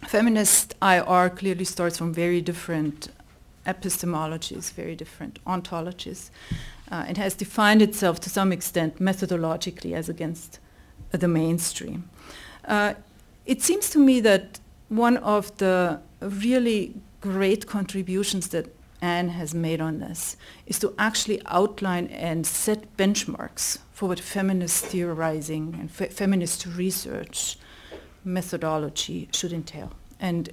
Feminist IR clearly starts from very different epistemologies, very different ontologies. It has defined itself to some extent methodologically as against the mainstream. It seems to me that one of the really great contributions that Anne has made on this is to actually outline and set benchmarks for what feminist theorizing and feminist research methodology should entail. And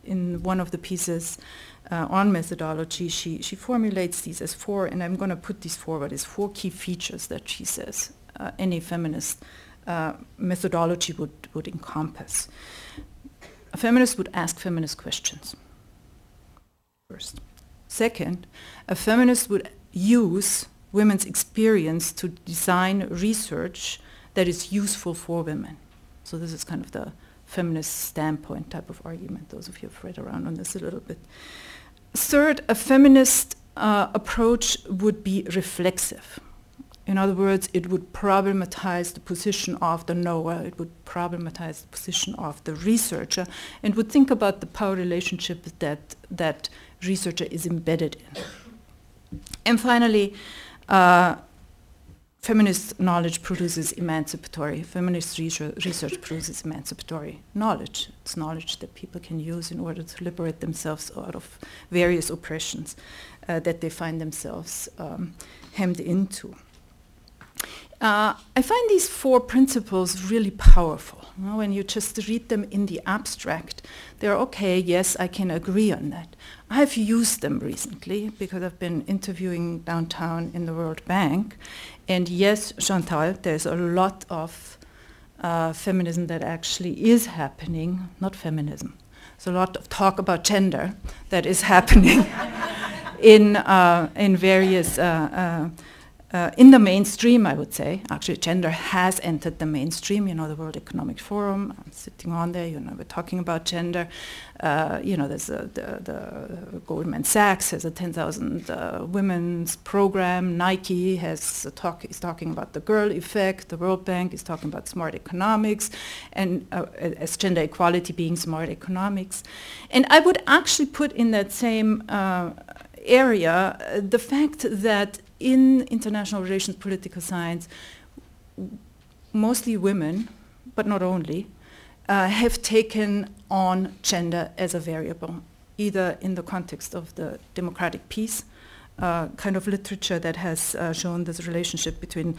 in one of the pieces on methodology, she formulates these as 4, and I'm going to put these forward as 4 key features that she says any feminist methodology would encompass. A feminist would ask feminist questions, first. Second, a feminist would use women's experience to design research that is useful for women. So this is kind of the feminist standpoint type of argument. Those of you who have read around on this a little bit. Third, a feminist approach would be reflexive. In other words, it would problematize the position of the knower, it would problematize the position of the researcher, and would think about the power relationship that researcher is embedded in. And finally, feminist knowledge produces emancipatory, feminist research produces emancipatory knowledge. It's knowledge that people can use in order to liberate themselves out of various oppressions that they find themselves hemmed into. I find these 4 principles really powerful. You know, when you just read them in the abstract, they're okay, yes, I can agree on that. I've used them recently because I've been interviewing downtown in the World Bank. And yes, Chantal, there's a lot of feminism that actually is happening, not feminism. There's a lot of talk about gender that is happening in various in the mainstream, I would say. Actually, gender has entered the mainstream. You know, the World Economic Forum, I'm sitting on there, you know, we're talking about gender. You know, there's the Goldman Sachs has a 10,000 women's program. Nike is talking about the girl effect. The World Bank is talking about smart economics, and as gender equality being smart economics. And I would actually put in that same area the fact that in international relations, political science, mostly women, but not only, have taken on gender as a variable, either in the context of the democratic peace kind of literature that has shown this relationship between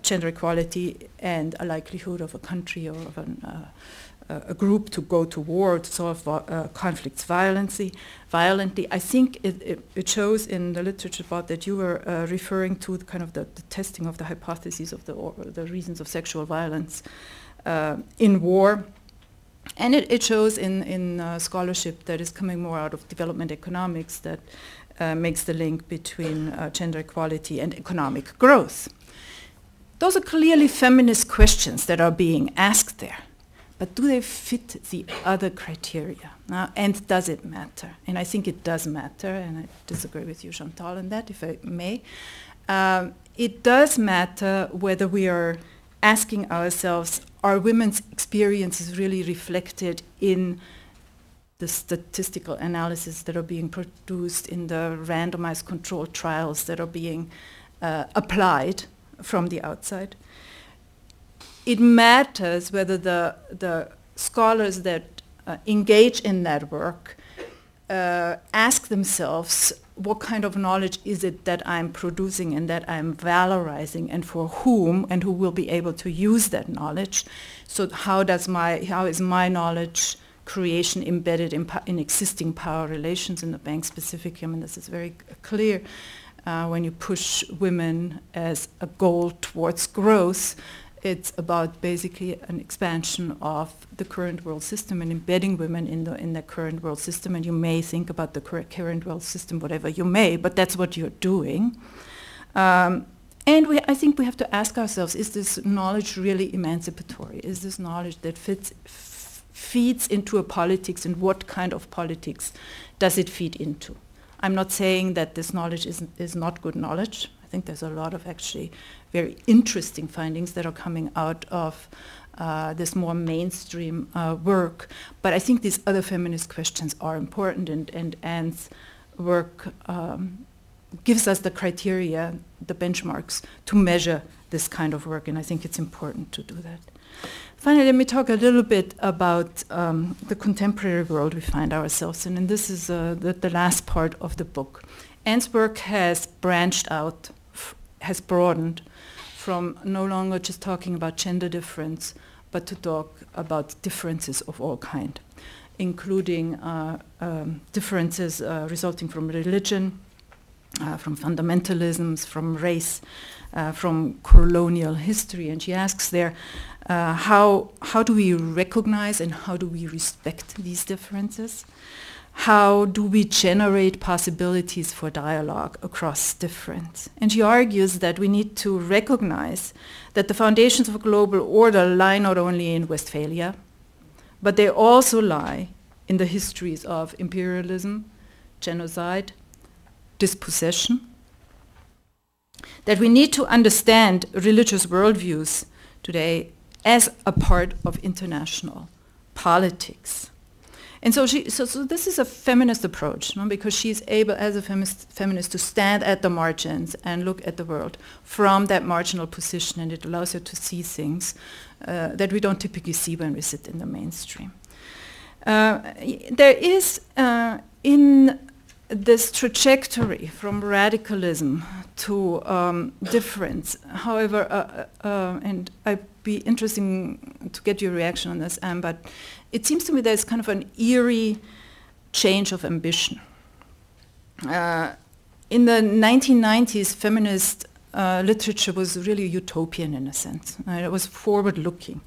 gender equality and a likelihood of a country or of a group to go to war to solve conflicts violently. I think it shows in the literature about that you were referring to the kind of the testing of the hypotheses of the reasons of sexual violence in war. And it shows in scholarship that is coming more out of development economics that makes the link between gender equality and economic growth. Those are clearly feminist questions that are being asked there. But do they fit the other criteria? And does it matter? And I think it does matter, and I disagree with you, Chantal, on that, if I may. It does matter whether we are asking ourselves, are women's experiences really reflected in the statistical analysis that are being produced in the randomized controlled trials that are being applied from the outside? It matters whether the scholars that engage in that work ask themselves, what kind of knowledge is it that I'm producing and that I'm valorizing, and for whom, and who will be able to use that knowledge? So how is my knowledge creation embedded in existing power relations in the bank specifically? I mean, this is very clear when you push women as a goal towards growth. It's about basically an expansion of the current world system and embedding women in the current world system. And you may think about the current world system, whatever you may, but that's what you're doing. And I think we have to ask ourselves, is this knowledge really emancipatory? Is this knowledge that feeds into a politics, and what kind of politics does it feed into? I'm not saying that this knowledge is not good knowledge. I think there's a lot of actually very interesting findings that are coming out of this more mainstream work. But I think these other feminist questions are important, and Anne's work gives us the criteria, the benchmarks, to measure this kind of work, and I think it's important to do that. Finally, let me talk a little bit about the contemporary world we find ourselves in, and this is the last part of the book. Anne's work has branched out, has broadened from no longer just talking about gender difference, but to talk about differences of all kind, including differences resulting from religion, from fundamentalisms, from race, from colonial history. And she asks there, how do we recognize and how do we respect these differences? How do we generate possibilities for dialogue across difference? And she argues that we need to recognize that the foundations of a global order lie not only in Westphalia, but they also lie in the histories of imperialism, genocide, dispossession. That we need to understand religious worldviews today as a part of international politics. And so this is a feminist approach, no? Because she's able, as a feminist, to stand at the margins and look at the world from that marginal position, and it allows her to see things that we don't typically see when we sit in the mainstream. There is in this trajectory from radicalism to difference, however, and I'd be interesting to get your reaction on this, Anne, but it seems to me there's kind of an eerie change of ambition. In the 1990s, feminist literature was really utopian in a sense. It was forward-looking,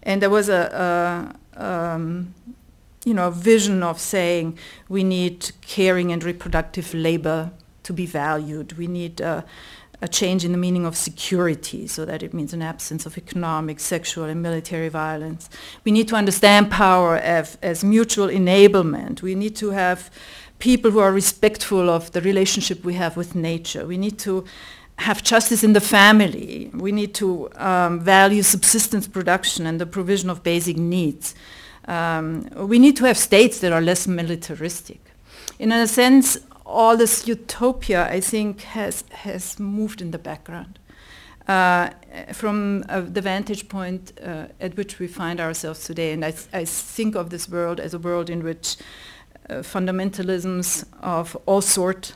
and there was a vision of saying we need caring and reproductive labor to be valued. We need a change in the meaning of security, so that it means an absence of economic, sexual, and military violence. We need to understand power as mutual enablement. We need to have people who are respectful of the relationship we have with nature. We need to have justice in the family. We need to value subsistence production and the provision of basic needs. We need to have states that are less militaristic. In a sense, all this utopia, I think, has moved in the background. From the vantage point at which we find ourselves today, and I think of this world as a world in which fundamentalisms of all sorts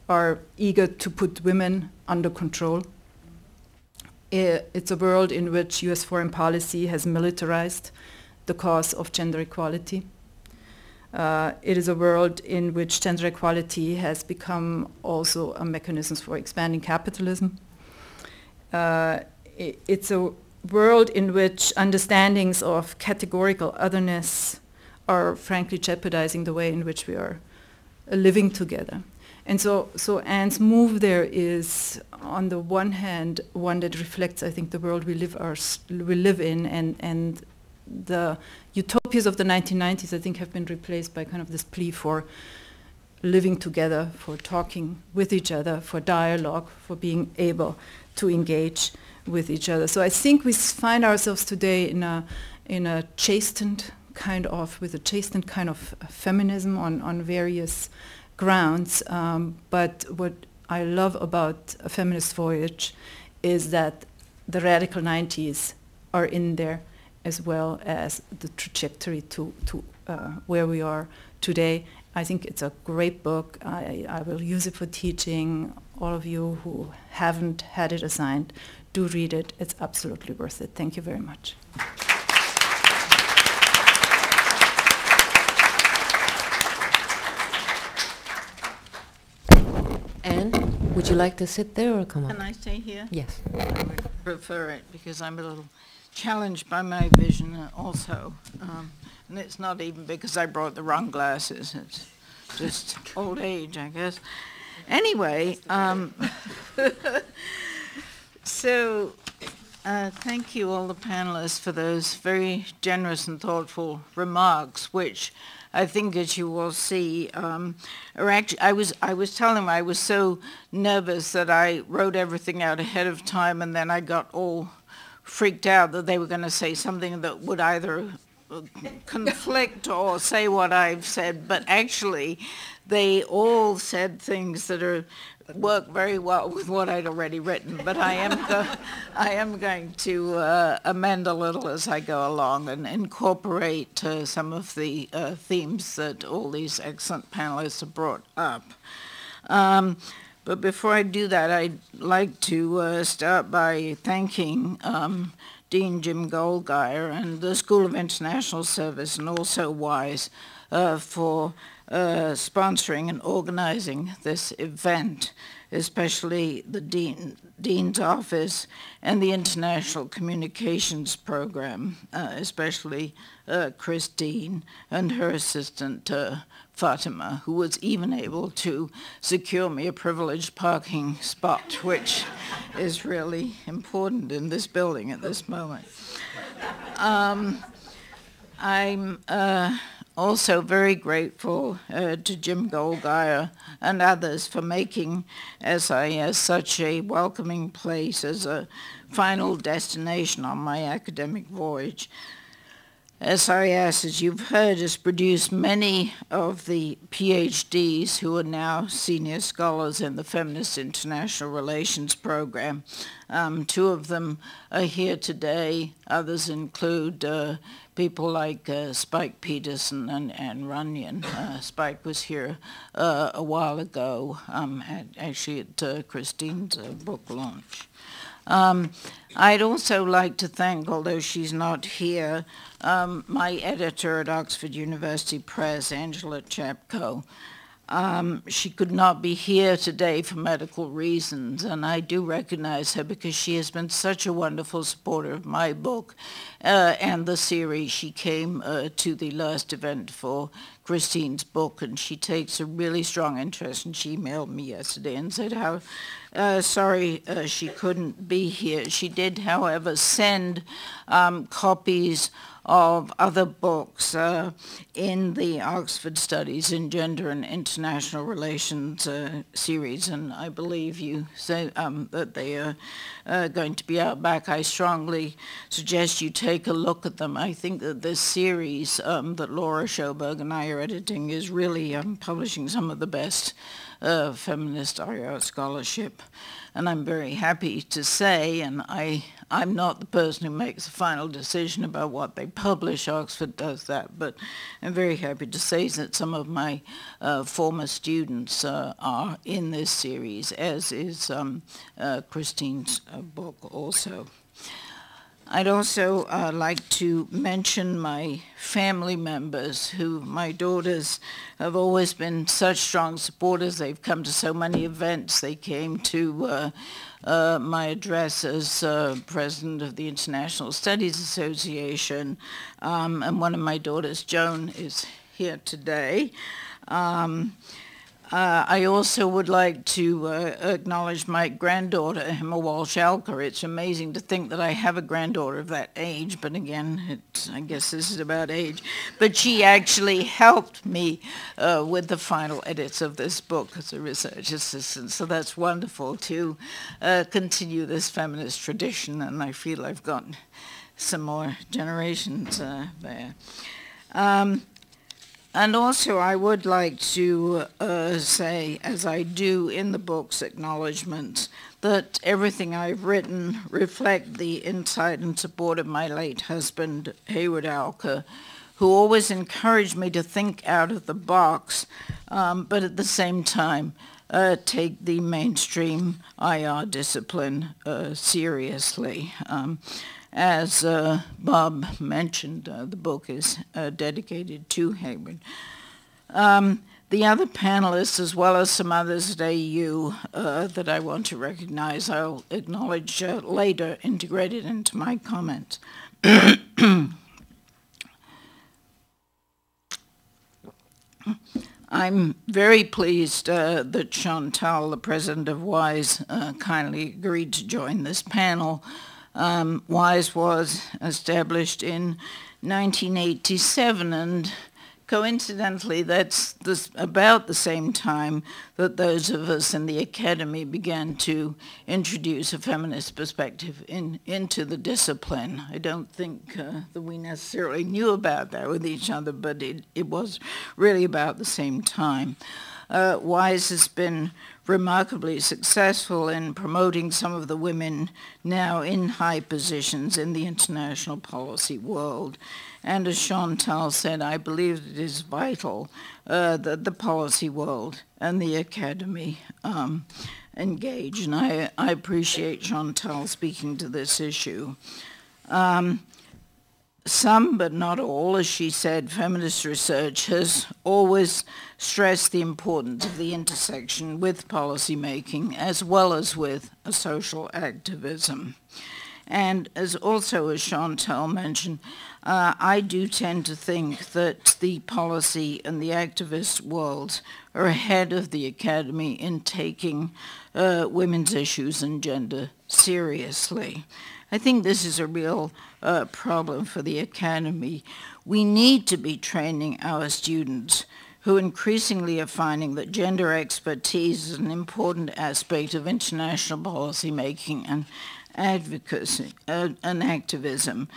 are eager to put women under control. It's a world in which US foreign policy has militarized the cause of gender equality. It is a world in which gender equality has become also a mechanism for expanding capitalism. It's a world in which understandings of categorical otherness are frankly jeopardizing the way in which we are living together. And so Anne's move there is, on the one hand, one that reflects, I think, the world we live in, and the utopias of the 1990s, I think, have been replaced by kind of this plea for living together, for talking with each other, for dialogue, for being able to engage with each other. So I think we find ourselves today in a chastened kind of feminism on various grounds. But what I love about A Feminist Voyage is that the radical 90s are in there, as well as the trajectory to where we are today. I think it's a great book. I will use it for teaching. All of you who haven't had it assigned, do read it. It's absolutely worth it. Thank you very much. Anne, would you like to sit there or come on? Can I stay here? Yes. I would prefer it because I'm a little challenged by my vision also. And it's not even because I brought the wrong glasses. It's just old age, I guess. Anyway, so thank you all the panelists for those very generous and thoughtful remarks, which I think, as you will see, are actually, I was telling them I was so nervous that I wrote everything out ahead of time, and then I got all freaked out that they were going to say something that would either conflict or say what I've said, but actually they all said things that work very well with what I'd already written. But I am going to amend a little as I go along and incorporate some of the themes that all these excellent panelists have brought up. But before I do that, I'd like to start by thanking Dean Jim Goldgeier and the School of International Service, and also WISE, for sponsoring and organizing this event, especially the Dean's Office and the International Communications Program, especially Christine and her assistant Fatima, who was even able to secure me a privileged parking spot, which is really important in this building at this moment. I'm also very grateful to Jim Goldgeier and others for making SIS such a welcoming place as a final destination on my academic voyage. SIS, as you've heard, has produced many of the PhDs who are now senior scholars in the Feminist International Relations Program. Two of them are here today. Others include people like Spike Peterson and Runyon. Spike was here a while ago, actually at Christine's book launch. I'd also like to thank, although she's not here, my editor at Oxford University Press, Angela Chapko. She could not be here today for medical reasons, and I do recognize her because she has been such a wonderful supporter of my book and the series. She came to the last event for Christine's book, and she takes a really strong interest, and she emailed me yesterday and said how sorry she couldn't be here. She did, however, send copies of other books in the Oxford Studies in Gender and International Relations series, and I believe you say that they are going to be out back. I strongly suggest you take a look at them. I think that this series that Laura Schoberg and I are editing is really publishing some of the best feminist IR scholarship. And I'm very happy to say, and I'm not the person who makes the final decision about what they publish, Oxford does that, but I'm very happy to say that some of my former students are in this series, as is Christine's book also. I'd also like to mention my family members, who my daughters have always been such strong supporters. They've come to so many events. They came to my address as president of the International Studies Association, and one of my daughters, Joan, is here today. I also would like to acknowledge my granddaughter, Emma Walsh-Alker. It's amazing to think that I have a granddaughter of that age, but again, I guess this is about age. But she actually helped me with the final edits of this book as a research assistant, so that's wonderful to continue this feminist tradition, and I feel I've got some more generations there. And also, I would like to say, as I do in the book's acknowledgments, that everything I've written reflect the insight and support of my late husband, Hayward Alker, who always encouraged me to think out of the box, but at the same time, take the mainstream IR discipline seriously. As Bob mentioned, the book is dedicated to Hayward. The other panelists, as well as some others at AU that I want to recognize, I'll acknowledge later, integrated into my comments. I'm very pleased that Chantal, the president of WISE, kindly agreed to join this panel. WISE was established in 1987, and coincidentally that's about the same time that those of us in the academy began to introduce a feminist perspective into the discipline. I don't think that we necessarily knew about that with each other, but it was really about the same time. WISE has been remarkably successful in promoting some of the women now in high positions in the international policy world. And as Chantal said, I believe it is vital that the policy world and the academy engage. And I appreciate Chantal speaking to this issue. some, but not all, as she said, feminist research has always stressed the importance of the intersection with policy making as well as with a social activism. And as Chantal mentioned, I do tend to think that the policy and the activist world are ahead of the academy in taking women's issues and gender seriously. I think this is a real problem for the academy. We need to be training our students who increasingly are finding that gender expertise is an important aspect of international policy making and advocacy and activism.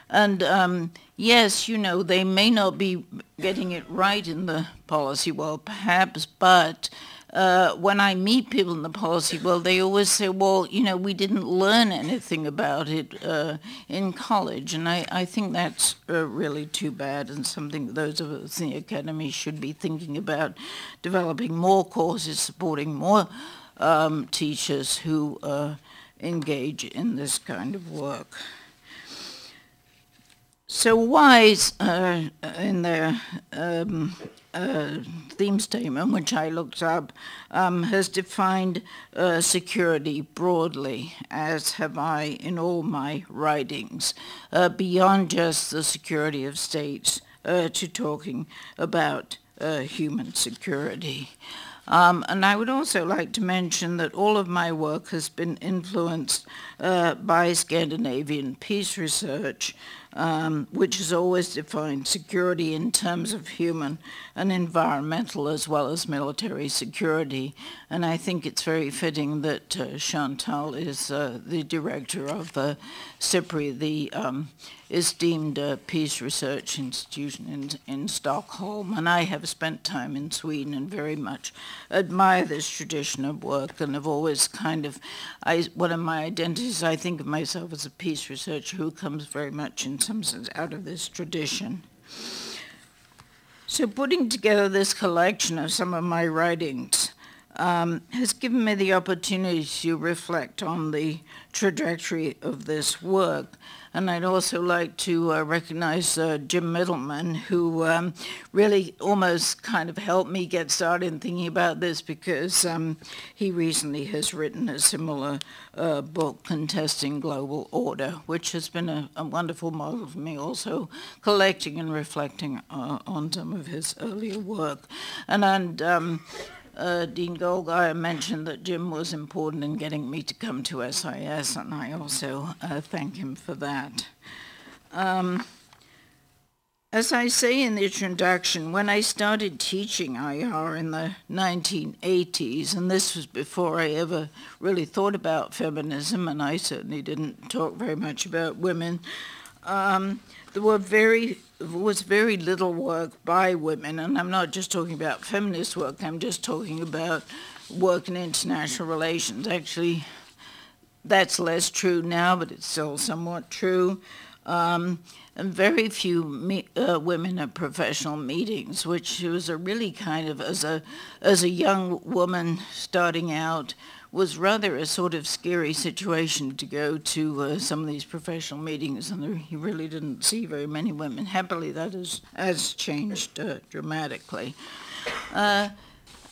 And yes, you know, they may not be getting it right in the policy world, perhaps, but when I meet people in the policy world, they always say, well, you know, we didn't learn anything about it in college. And I think that's really too bad, and something that those of us in the academy should be thinking about, developing more courses, supporting more teachers who engage in this kind of work. So WISE, in their theme statement, which I looked up, has defined security broadly, as have I in all my writings, beyond just the security of states to talking about human security. And I would also like to mention that all of my work has been influenced by Scandinavian peace research, which has always defined security in terms of human and environmental as well as military security. And I think it's very fitting that Chantal is the director of SIPRI, the esteemed peace research institution in Stockholm. And I have spent time in Sweden and very much admire this tradition of work, and have always kind of, one of my identities, I think of myself as a peace researcher who comes very much in some sense out of this tradition. So putting together this collection of some of my writings has given me the opportunity to reflect on the trajectory of this work. And I'd also like to recognize Jim Middleman, who really almost kind of helped me get started in thinking about this, because he recently has written a similar book, Contesting Global Order, which has been a wonderful model for me, also collecting and reflecting on some of his earlier work. And Dean Goldgeier mentioned that Jim was important in getting me to come to SIS, and I also thank him for that. As I say in the introduction, when I started teaching IR in the 1980s, and this was before I ever really thought about feminism, and I certainly didn't talk very much about women, there was very little work by women, and I'm not just talking about feminist work, I'm just talking about work in international relations. Actually, that's less true now, but it's still somewhat true. And very few women at professional meetings, which was a really kind of, as a young woman starting out, was rather a sort of scary situation to go to some of these professional meetings, and you really didn't see very many women. Happily, that has changed dramatically. Well,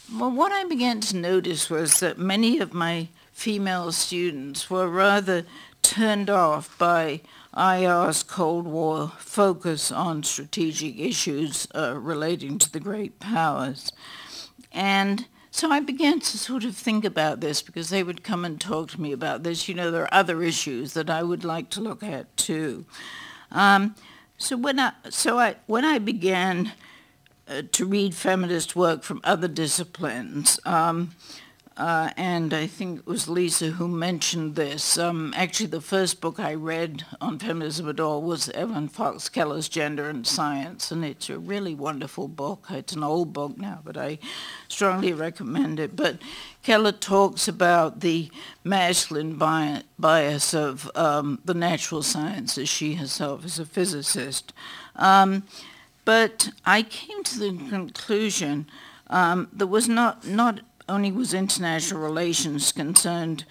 what I began to notice was that many of my female students were rather turned off by IR's Cold War focus on strategic issues relating to the great powers. And so I began to sort of think about this, because they would come and talk to me about this. You know, there are other issues that I would like to look at too. So when I began to read feminist work from other disciplines, and I think it was Lisa who mentioned this. Actually, the first book I read on feminism at all was Evelyn Fox Keller's Gender and Science, and it's a really wonderful book. It's an old book now, but I strongly recommend it. But Keller talks about the masculine bias of the natural sciences. She herself is a physicist. But I came to the conclusion that was not only was international relations concerned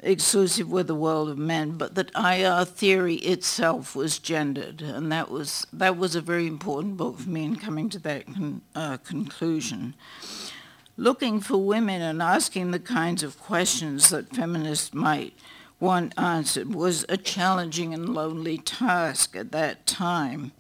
exclusive with the world of men, but that IR theory itself was gendered, and that was a very important book for me in coming to that conclusion. Looking for women and asking the kinds of questions that feminists might want answered was a challenging and lonely task at that time.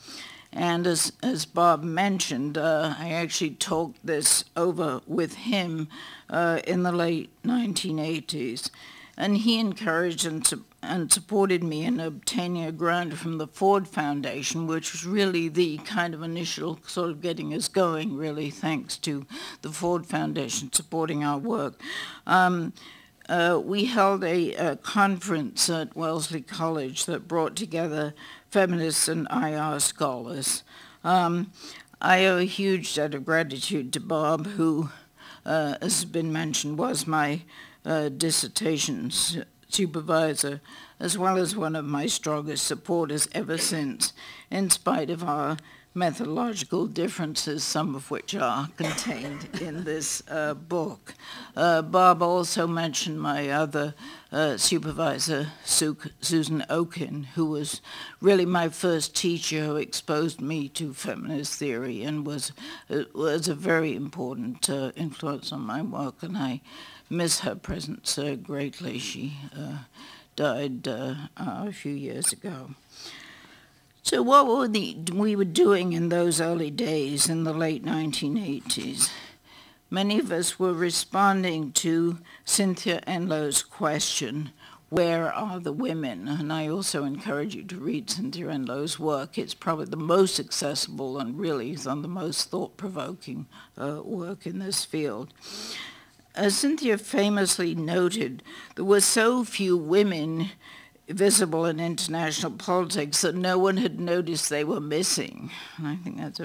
And as Bob mentioned, I actually talked this over with him in the late 1980s. And he encouraged and supported me in obtaining a grant from the Ford Foundation, which was really the kind of initial sort of getting us going, really, thanks to the Ford Foundation supporting our work. We held a conference at Wellesley College that brought together feminists and IR scholars. I owe a huge debt of gratitude to Bob, who, as has been mentioned, was my dissertation supervisor, as well as one of my strongest supporters ever since, in spite of our methodological differences, some of which are contained in this book. Bob also mentioned my other supervisor, Susan Okin, who was really my first teacher who exposed me to feminist theory and was a very important influence on my work, and I miss her presence greatly. She died a few years ago. So what we were doing in those early days in the late 1980s? Many of us were responding to Cynthia Enlow's question, where are the women? And I also encourage you to read Cynthia Enlow's work. It's probably the most accessible and really some of the most thought-provoking work in this field. As Cynthia famously noted, there were so few women visible in international politics that no one had noticed they were missing. And I think that's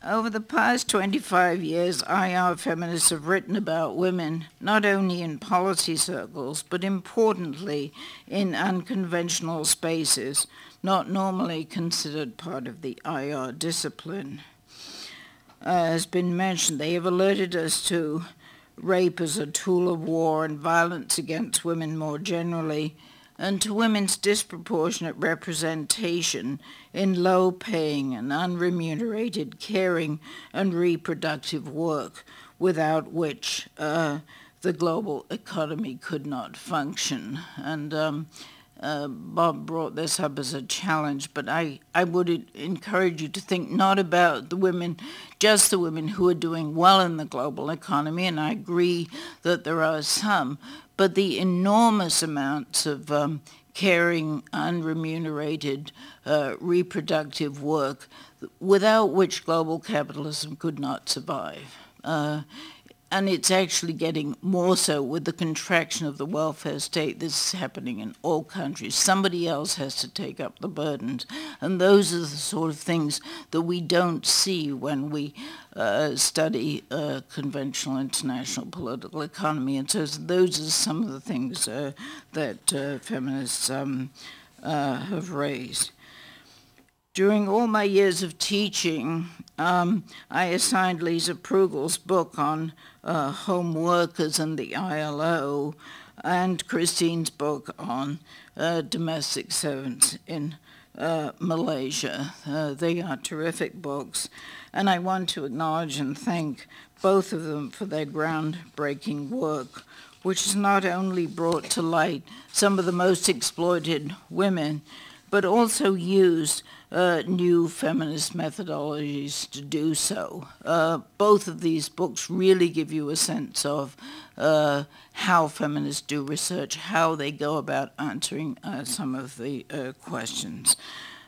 Over the past 25 years, IR feminists have written about women, not only in policy circles, but importantly in unconventional spaces, not normally considered part of the IR discipline. Has been mentioned, they have alerted us to rape as a tool of war and violence against women more generally, and to women's disproportionate representation in low-paying and unremunerated caring and reproductive work, without which the global economy could not function. And Bob brought this up as a challenge, but I would encourage you to think not about the women, just the women who are doing well in the global economy, and I agree that there are some, but the enormous amounts of caring, unremunerated reproductive work without which global capitalism could not survive. And it's actually getting more so with the contraction of the welfare state. This is happening in all countries. Somebody else has to take up the burdens. And those are the sort of things that we don't see when we study conventional international political economy. And so those are some of the things that feminists have raised. During all my years of teaching, I assigned Lisa Prugel's book on home workers and the ILO, and Christine's book on domestic servants in Malaysia. They are terrific books, and I want to acknowledge and thank both of them for their groundbreaking work, which has not only brought to light some of the most exploited women, but also used new feminist methodologies to do so. Both of these books really give you a sense of how feminists do research, how they go about answering some of the questions.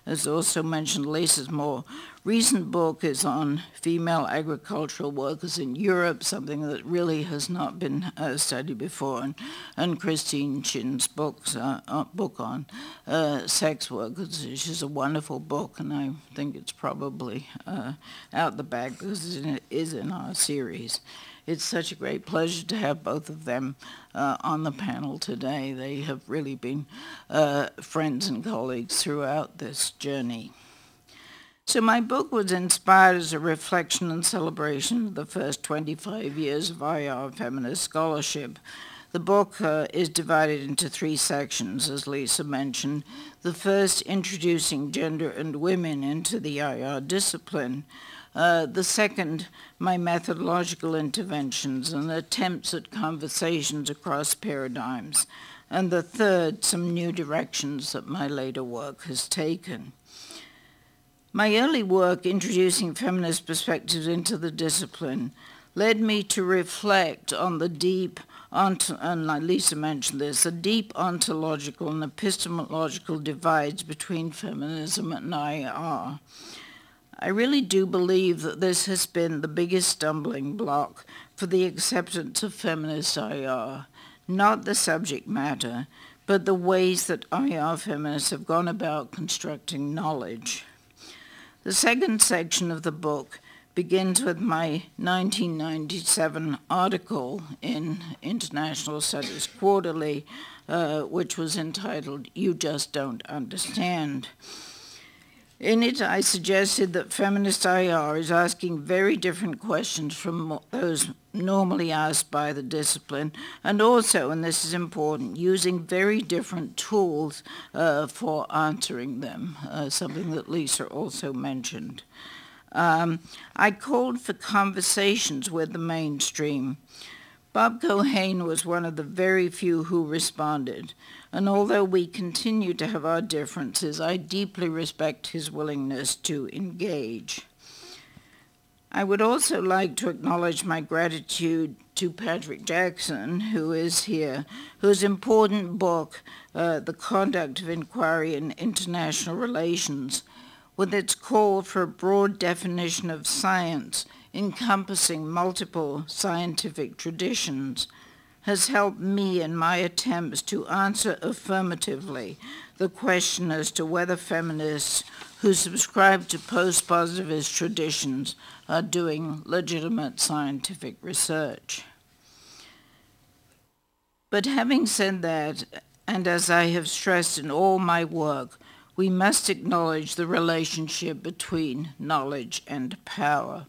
As also mentioned, Lisa's more recent book is on female agricultural workers in Europe, something that really has not been studied before, and Christine Chin's book on sex workers, which is a wonderful book, and I think it's probably out the bag because it is in our series. It's such a great pleasure to have both of them on the panel today. They have really been friends and colleagues throughout this journey. So my book was inspired as a reflection and celebration of the first 25 years of IR feminist scholarship. The book is divided into 3 sections, as Lisa mentioned. The first, introducing gender and women into the IR discipline. The second, my methodological interventions and attempts at conversations across paradigms. And the third, some new directions that my later work has taken. My early work introducing feminist perspectives into the discipline led me to reflect on the deep, and Lisa mentioned this, the deep ontological and epistemological divides between feminism and IR. I really do believe that this has been the biggest stumbling block for the acceptance of feminist IR, not the subject matter, but the ways that IR feminists have gone about constructing knowledge. The second section of the book begins with my 1997 article in International Studies Quarterly, which was entitled, "You Just Don't Understand." In it, I suggested that feminist IR is asking very different questions from those normally asked by the discipline, and also, and this is important, using very different tools for answering them, something that Lisa also mentioned. I called for conversations with the mainstream. Bob Cohane was one of the very few who responded, and although we continue to have our differences, I deeply respect his willingness to engage. I would also like to acknowledge my gratitude to Patrick Jackson, who is here, whose important book, The Conduct of Inquiry in International Relations, with its call for a broad definition of science encompassing multiple scientific traditions, has helped me in my attempts to answer affirmatively the question as to whether feminists who subscribe to post-positivist traditions are doing legitimate scientific research. But having said that, and as I have stressed in all my work, we must acknowledge the relationship between knowledge and power.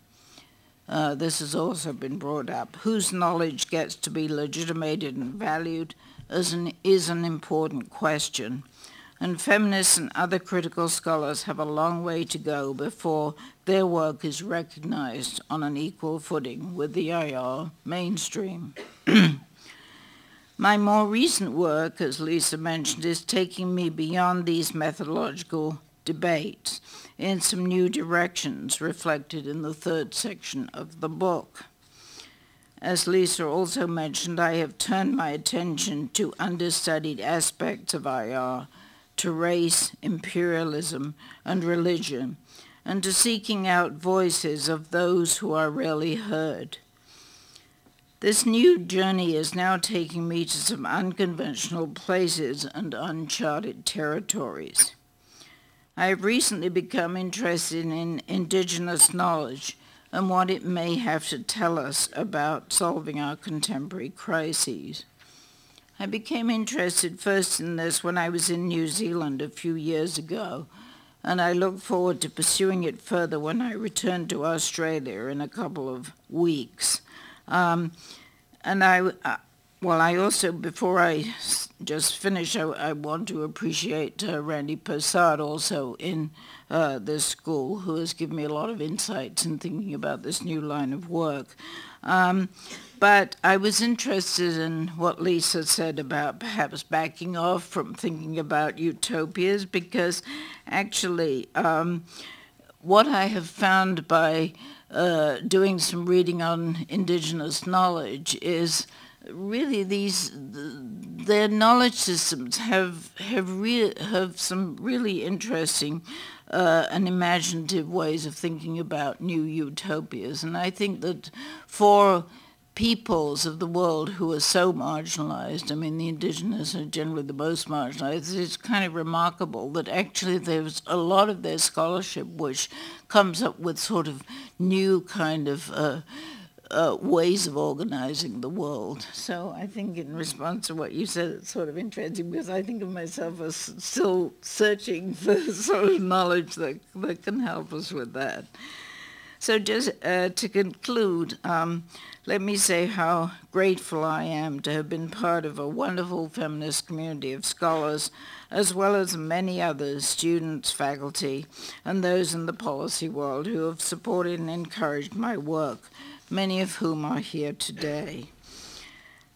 This has also been brought up. Whose knowledge gets to be legitimated and valued is an important question. And feminists and other critical scholars have a long way to go before their work is recognized on an equal footing with the IR mainstream. My more recent work, as Lisa mentioned, is taking me beyond these methodological debates in some new directions reflected in the third section of the book. As Lisa also mentioned, I have turned my attention to understudied aspects of IR, to race, imperialism, and religion, and to seeking out voices of those who are rarely heard. This new journey is now taking me to some unconventional places and uncharted territories. I have recently become interested in indigenous knowledge and what it may have to tell us about solving our contemporary crises. I became interested first in this when I was in New Zealand a few years ago, and I look forward to pursuing it further when I return to Australia in a couple of weeks. And I also, before I just finish, I want to appreciate Randy Persad also in this school, who has given me a lot of insights in thinking about this new line of work. But I was interested in what Lisa said about perhaps backing off from thinking about utopias, because actually what I have found by doing some reading on indigenous knowledge is really their knowledge systems have some really interesting and imaginative ways of thinking about new utopias. And I think that for peoples of the world who are so marginalized, I mean, the indigenous are generally the most marginalized, it's kind of remarkable that actually there's a lot of their scholarship which comes up with sort of new kind of ways of organizing the world. So I think in response to what you said, it's sort of interesting, because I think of myself as still searching for sort of knowledge that can help us with that. So just to conclude, let me say how grateful I am to have been part of a wonderful feminist community of scholars, as well as many others, students, faculty, and those in the policy world who have supported and encouraged my work, many of whom are here today.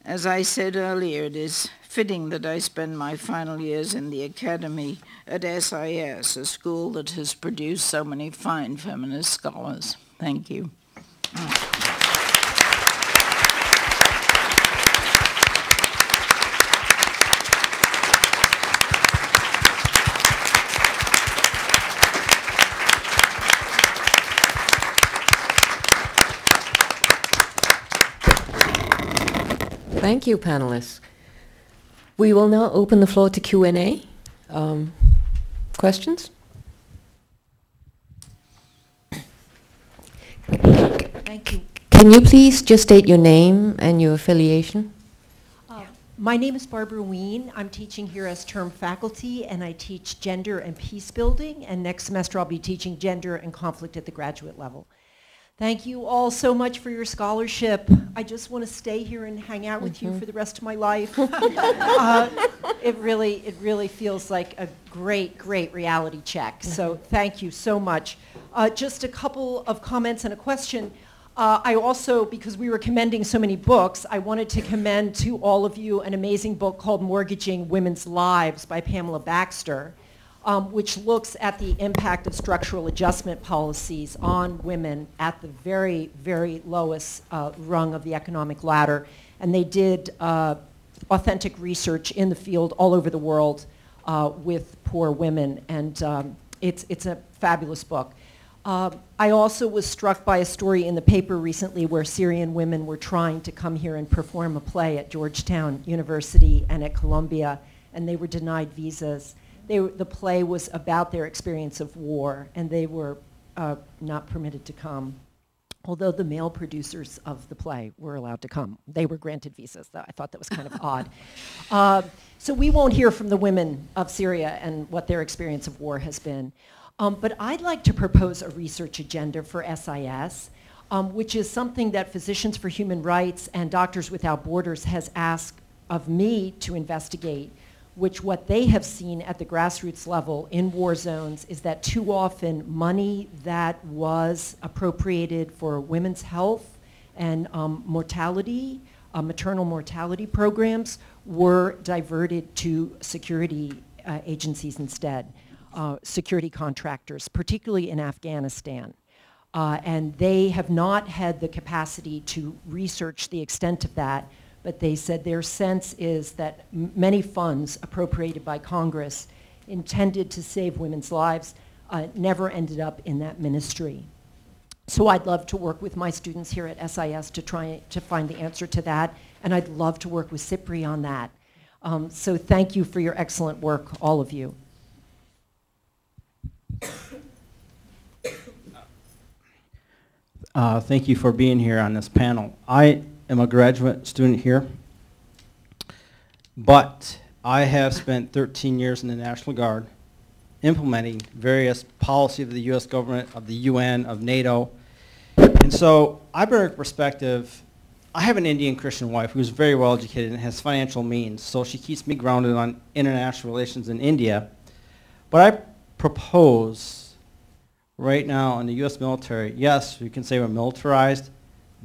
As I said earlier, it is fitting that I spend my final years in the academy at SIS, a school that has produced so many fine feminist scholars. Thank you. Thank you, panelists. We will now open the floor to Q&A. Questions? Thank you. Can you please just state your name and your affiliation? My name is Barbara Ween. I'm teaching here as term faculty, and I teach gender and peace building, and next semester I'll be teaching gender and conflict at the graduate level. Thank you all so much for your scholarship. I just want to stay here and hang out with you for the rest of my life. It really feels like a great reality check. So thank you so much. Just a couple of comments and a question. I also, because we were commending so many books, I wanted to commend to all of you an amazing book called Mortgaging Women's Lives by Pamela Baxter, which looks at the impact of structural adjustment policies on women at the very lowest rung of the economic ladder. And they did authentic research in the field all over the world with poor women, and it's a fabulous book. I also was struck by a story in the paper recently where Syrian women were trying to come here and perform a play at Georgetown University and at Columbia, and they were denied visas. The play was about their experience of war, and they were not permitted to come, although the male producers of the play were allowed to come. They were granted visas, though. I thought that was kind of odd. So we won't hear from the women of Syria and what their experience of war has been. But I'd like to propose a research agenda for SIS, which is something that Physicians for Human Rights and Doctors Without Borders has asked of me to investigate, which what they have seen at the grassroots level in war zones is that too often money that was appropriated for women's health and mortality, maternal mortality programs, were diverted to security agencies instead. Security contractors, particularly in Afghanistan. And they have not had the capacity to research the extent of that, but they said their sense is that many funds appropriated by Congress intended to save women's lives never ended up in that ministry. So I'd love to work with my students here at SIS to try to find the answer to that, and I'd love to work with CIPRI on that. So thank you for your excellent work, all of you. Thank you for being here on this panel. I am a graduate student here, but I have spent 13 years in the National Guard implementing various policies of the U.S. government, of the UN, of NATO. And so I bring a perspective. I have an Indian Christian wife who's very well educated and has financial means, so she keeps me grounded on international relations in India. But I propose right now in the U.S. military, yes, you can say we're militarized,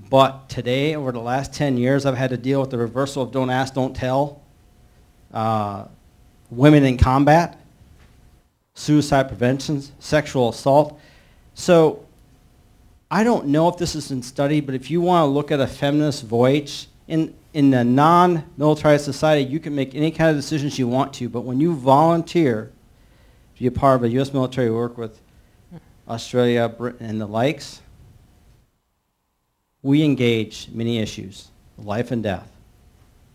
but today, over the last 10 years, I've had to deal with the reversal of don't ask, don't tell, women in combat, suicide prevention, sexual assault. So I don't know if this has been studied, but if you want to look at a feminist voyage, in a non-militarized society, you can make any kind of decisions you want to, but when you volunteer to be a part of a U.S. military work with Australia, Britain, and the likes, we engage many issues, life and death.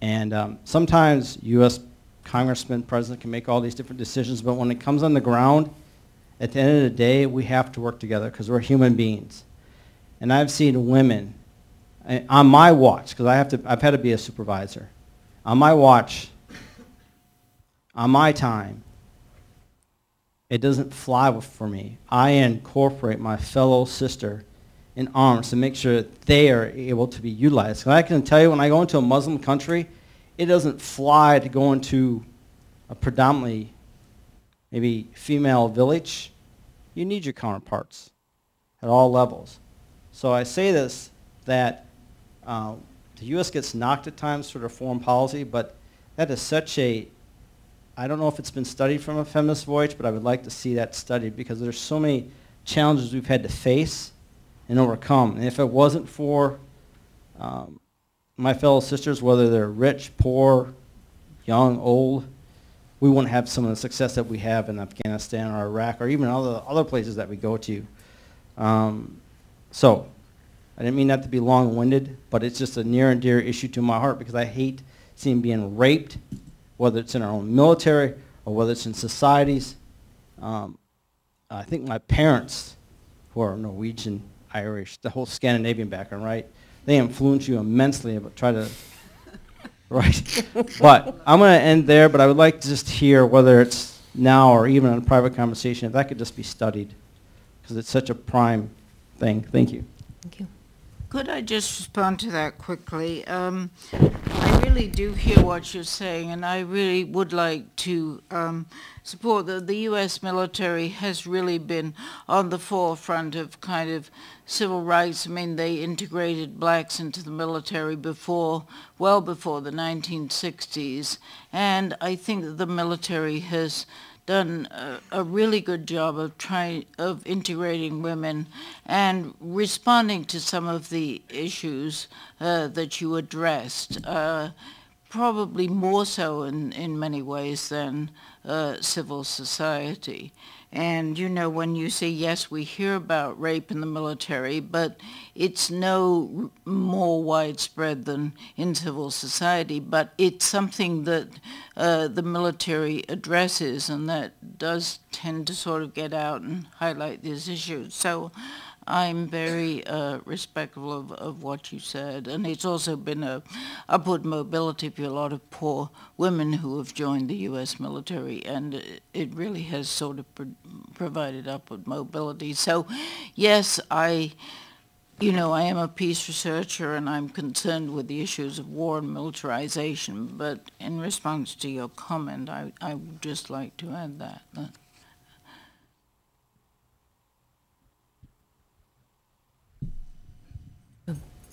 And sometimes U.S. congressmen, president can make all these different decisions, but when it comes on the ground, at the end of the day, we have to work together because we're human beings. And I've seen women, on my watch, because I've had to be a supervisor, on my watch, on my time, it doesn't fly for me. I incorporate my fellow sister in arms to make sure that they are able to be utilized. And I can tell you, when I go into a Muslim country, it doesn't fly to go into a predominantly maybe female village. You need your counterparts at all levels. So I say this, that the U.S. gets knocked at times for their foreign policy, but that is such a, I don't know if it's been studied from a feminist voyage, but I would like to see that studied, because there's so many challenges we've had to face and overcome. And if it wasn't for my fellow sisters, whether they're rich, poor, young, old, we wouldn't have some of the success that we have in Afghanistan or Iraq or even other places that we go to. So I didn't mean that to be long-winded, but it's just a near and dear issue to my heart, because I hate seeing being raped, whether it's in our own military or whether it's in societies. I think my parents, who are Norwegian, Irish, the whole Scandinavian background, right? They influence you immensely, but try to, right? But I'm going to end there, but I would like to just hear, whether it's now or even in a private conversation, if that could just be studied, because it's such a prime thing. Thank you. Thank you. Could I just respond to that quickly? I really do hear what you're saying, and I really would like to support that the U.S. military has really been on the forefront of kind of civil rights. I mean, they integrated blacks into the military well before the 1960s, and I think that the military has done a really good job of integrating women and responding to some of the issues that you addressed, probably more so in many ways than civil society. And you know, when you say, yes, we hear about rape in the military, but it's no more widespread than in civil society, but it's something that the military addresses, and that does tend to sort of get out and highlight these issues. So I'm very respectful of what you said, and it's also been a upward mobility for a lot of poor women who have joined the U.S. military, and it really has sort of provided upward mobility. So, yes, I am a peace researcher, and I'm concerned with the issues of war and militarization. But in response to your comment, I would just like to add that.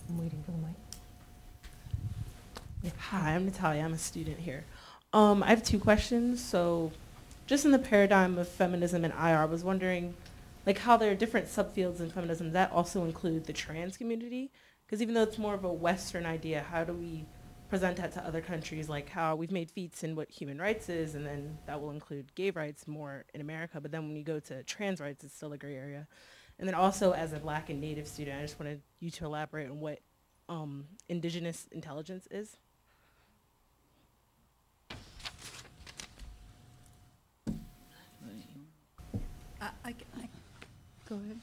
I'm waiting for the mic. Yeah. Hi, I'm Natalia. I'm a student here. I have two questions. So just in the paradigm of feminism and IR, I was wondering like how there are different subfields in feminism that also include the trans community. Because even though it's more of a Western idea, how do we present that to other countries, like how we've made feats in what human rights is, and then that will include gay rights more in America. But then when you go to trans rights, it's still a gray area. And then also as a Black and Native student, I just wanted you to elaborate on what indigenous intelligence is. Go ahead.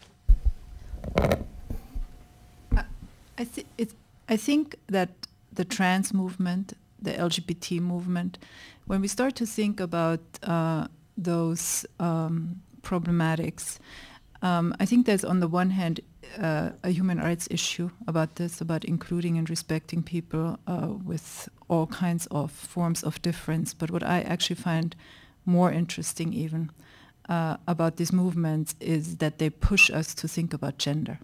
I think that the trans movement, the LGBT movement, when we start to think about those problematics, I think there's on the one hand a human rights issue about this, about including and respecting people with all kinds of forms of difference. But what I actually find more interesting even about these movements is that they push us to think about gender.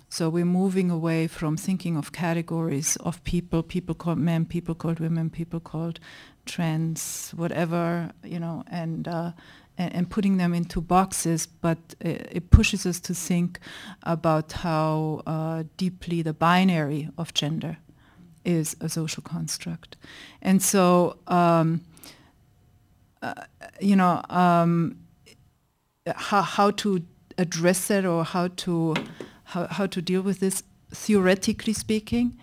So we're moving away from thinking of categories of people called men, people called women, people called trans, whatever, and putting them into boxes, but it pushes us to think about how deeply the binary of gender is a social construct. And so, how to address that, or how to deal with this, theoretically speaking,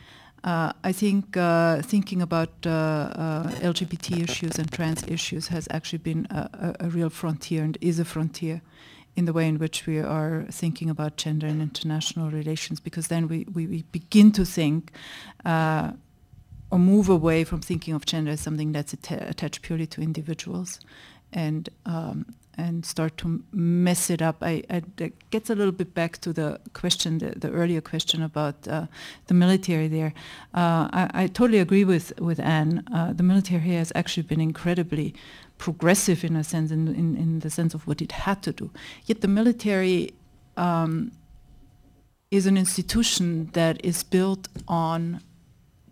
I think thinking about LGBT issues and trans issues has actually been a real frontier, and is a frontier in the way in which we are thinking about gender and international relations, because then we begin to think or move away from thinking of gender as something that's attached purely to individuals, and and start to mess it up. That gets a little bit back to the question, the earlier question about the military there. I totally agree with Anne. The military has actually been incredibly progressive in a sense, in the sense of what it had to do. Yet the military is an institution that is built on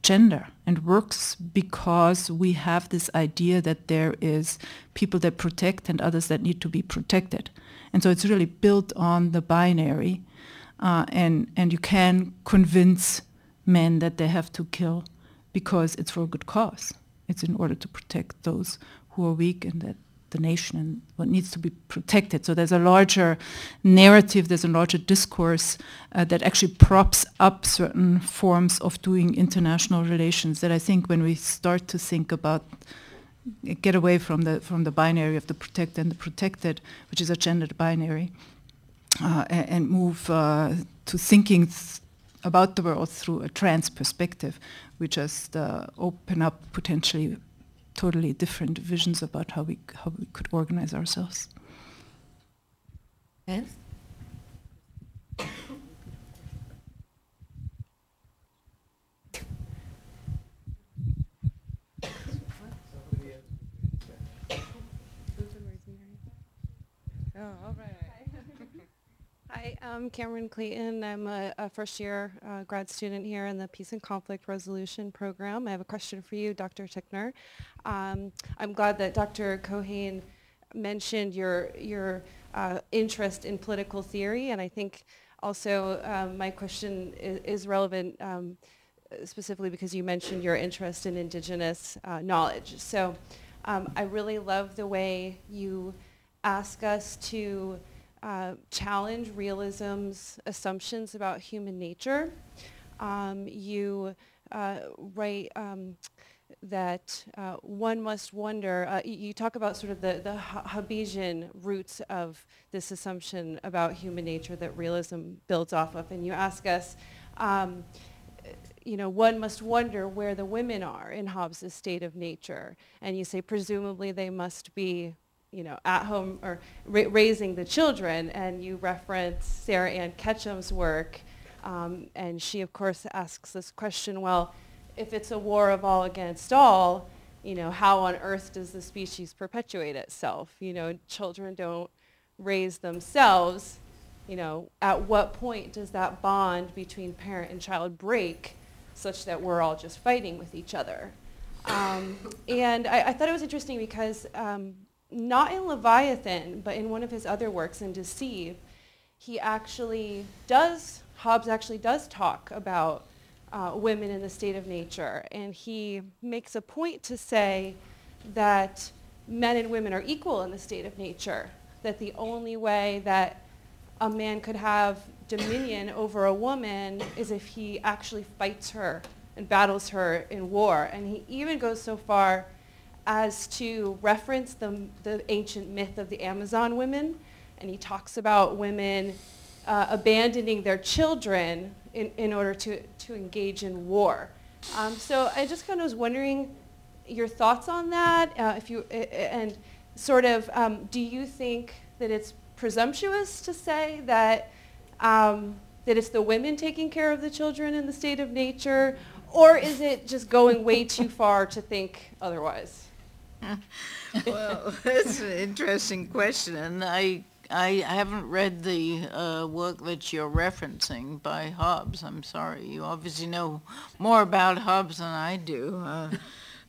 gender and works because we have this idea that there is people that protect and others that need to be protected. And so it's really built on the binary, and you can convince men that they have to kill because it's for a good cause. It's in order to protect those who are weak and that the nation and what needs to be protected. So there's a larger narrative, there's a larger discourse that actually props up certain forms of doing international relations that I think when we start to think about, get away from the binary of the protected and the protected, which is a gendered binary, and move to thinking about the world through a trans perspective, we just open up potentially totally different visions about how we could organize ourselves. Yes? Hi, I'm Cameron Clayton. I'm a first-year grad student here in the Peace and Conflict Resolution program. I have a question for you, Dr. Tickner. I'm glad that Dr. Cohane mentioned your interest in political theory, and I think also my question is relevant specifically because you mentioned your interest in indigenous knowledge. So I really love the way you ask us to challenge realism's assumptions about human nature. You write that one must wonder, you talk about sort of the Hobbesian roots of this assumption about human nature that realism builds off of, and you ask us, one must wonder where the women are in Hobbes' state of nature, and you say presumably they must be at home or raising the children, and you reference Sarah Ann Ketchum's work, and she of course asks this question, well, if it's a war of all against all, how on earth does the species perpetuate itself? Children don't raise themselves. At what point does that bond between parent and child break such that we're all just fighting with each other? And I thought it was interesting because not in Leviathan, but in one of his other works, in Deceive, Hobbes actually does talk about women in the state of nature, and he makes a point to say that men and women are equal in the state of nature, that the only way that a man could have dominion over a woman is if he actually fights her and battles her in war. And he even goes so far as to reference the ancient myth of the Amazon women, and he talks about women abandoning their children in order to engage in war. So I just kind of was wondering your thoughts on that, and sort of, do you think that it's presumptuous to say that it's the women taking care of the children in the state of nature, or is it just going way too far to think otherwise? Well, that's an interesting question, and I haven't read the work that you're referencing by Hobbes. I'm sorry. You obviously know more about Hobbes than I do.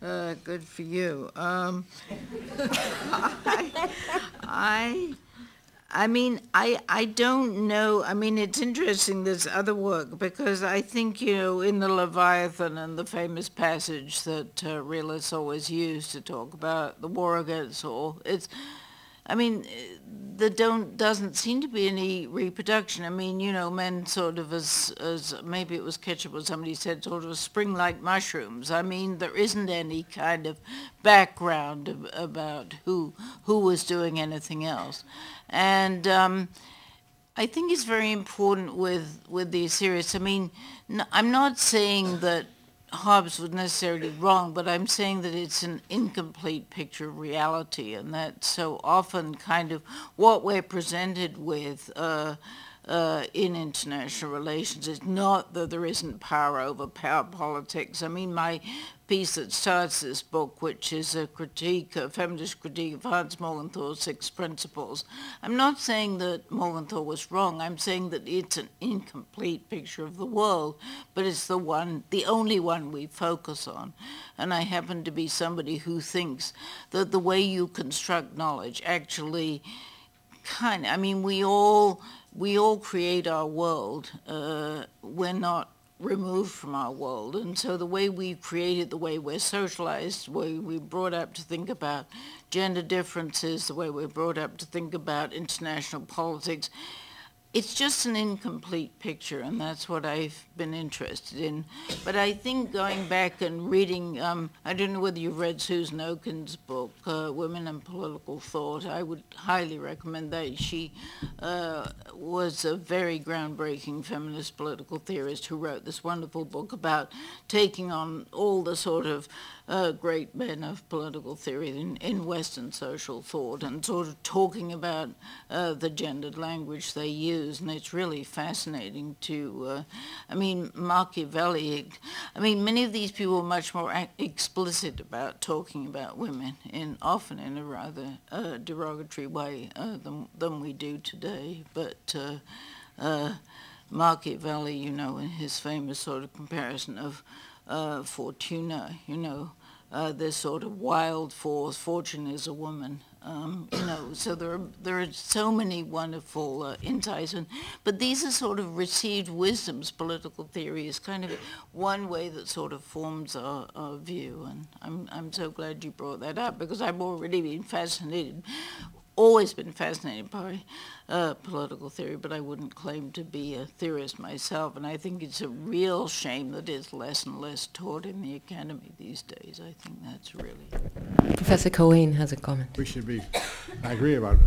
Good for you. I mean, I don't know. I mean, it's interesting, this other work, because I think, in the Leviathan and the famous passage that realists always use to talk about the war against all, there doesn't seem to be any reproduction. I mean, men sort of as maybe it was Ketchup or somebody said, sort of spring like mushrooms. I mean, there isn't any kind of background about who was doing anything else. And I think it's very important with these theories. I mean, I'm not saying that Hobbes was necessarily wrong, but I'm saying that it's an incomplete picture of reality, and that so often kind of what we're presented with in international relations is not that there isn't power over power politics. I mean, my piece that starts this book, which is a feminist critique of Hans Morgenthau's 6 Principles. I'm not saying that Morgenthau was wrong. I'm saying that it's an incomplete picture of the world, but it's the only one we focus on. And I happen to be somebody who thinks that the way you construct knowledge actually I mean, we all create our world. We're not removed from our world, and so the way we create it, the way we're socialized, the way we're brought up to think about gender differences, the way we're brought up to think about international politics, it's just an incomplete picture, and that's what I've been interested in. But I think going back and reading, I don't know whether you've read Susan Oken's book, Women and Political Thought. I would highly recommend that. She was a very groundbreaking feminist political theorist who wrote this wonderful book about taking on all the sort of great men of political theory in Western social thought and sort of talking about the gendered language they use. And it's really fascinating to, I mean, Machiavelli, I mean, many of these people are much more explicit about talking about women, often in a rather derogatory way than we do today. But Machiavelli, you know, in his famous sort of comparison of Fortuna, you know, this sort of wild force, fortune is a woman, you know, so there are so many wonderful insights, but these are sort of received wisdoms. Political theory is kind of one way that sort of forms our view, and I'm so glad you brought that up, because I've already been fascinated, always been fascinated by political theory, but I wouldn't claim to be a theorist myself, and I think it's a real shame that it's less and less taught in the academy these days. I think that's really... Professor Cohen has a comment. We should be, I agree about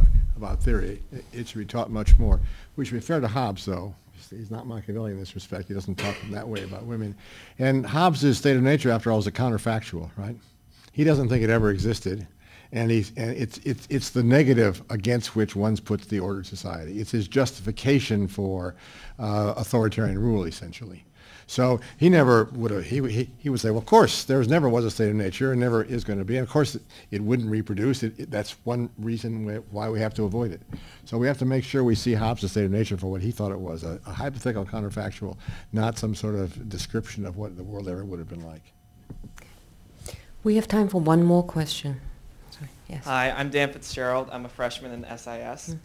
theory. It should be taught much more. We should be fair to Hobbes, though. He's not Machiavelli in this respect. He doesn't talk in that way about women. And Hobbes' state of nature, after all, is a counterfactual, right? He doesn't think it ever existed. And it's the negative against which one puts the ordered society. It's his justification for authoritarian rule, essentially. So he never would have, he would say, well, of course, there never was a state of nature and never is going to be. And of course, it wouldn't reproduce. That's one reason why we have to avoid it. So we have to make sure we see Hobbes' state of nature for what he thought it was, a hypothetical counterfactual, not some sort of description of what the world ever would have been like. We have time for one more question. Yes. Hi, I'm Dan Fitzgerald. I'm a freshman in SIS.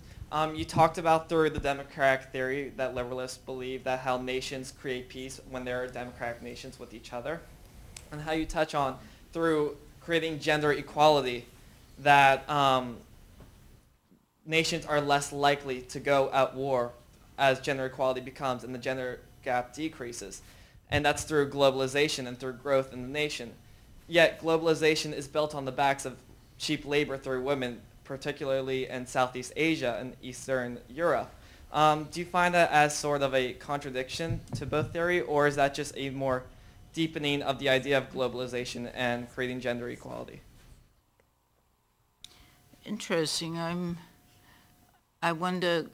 You talked about through the democratic theory that liberalists believe that how nations create peace when there are democratic nations with each other, and how you touch on through creating gender equality that nations are less likely to go at war as gender equality becomes and the gender gap decreases. And that's through globalization and through growth in the nation. Yet globalization is built on the backs of cheap labor through women, particularly in Southeast Asia and Eastern Europe. Do you find that as sort of a contradiction to both theory, or is that just a more deepening of the idea of globalization and creating gender equality? Interesting. I wonder,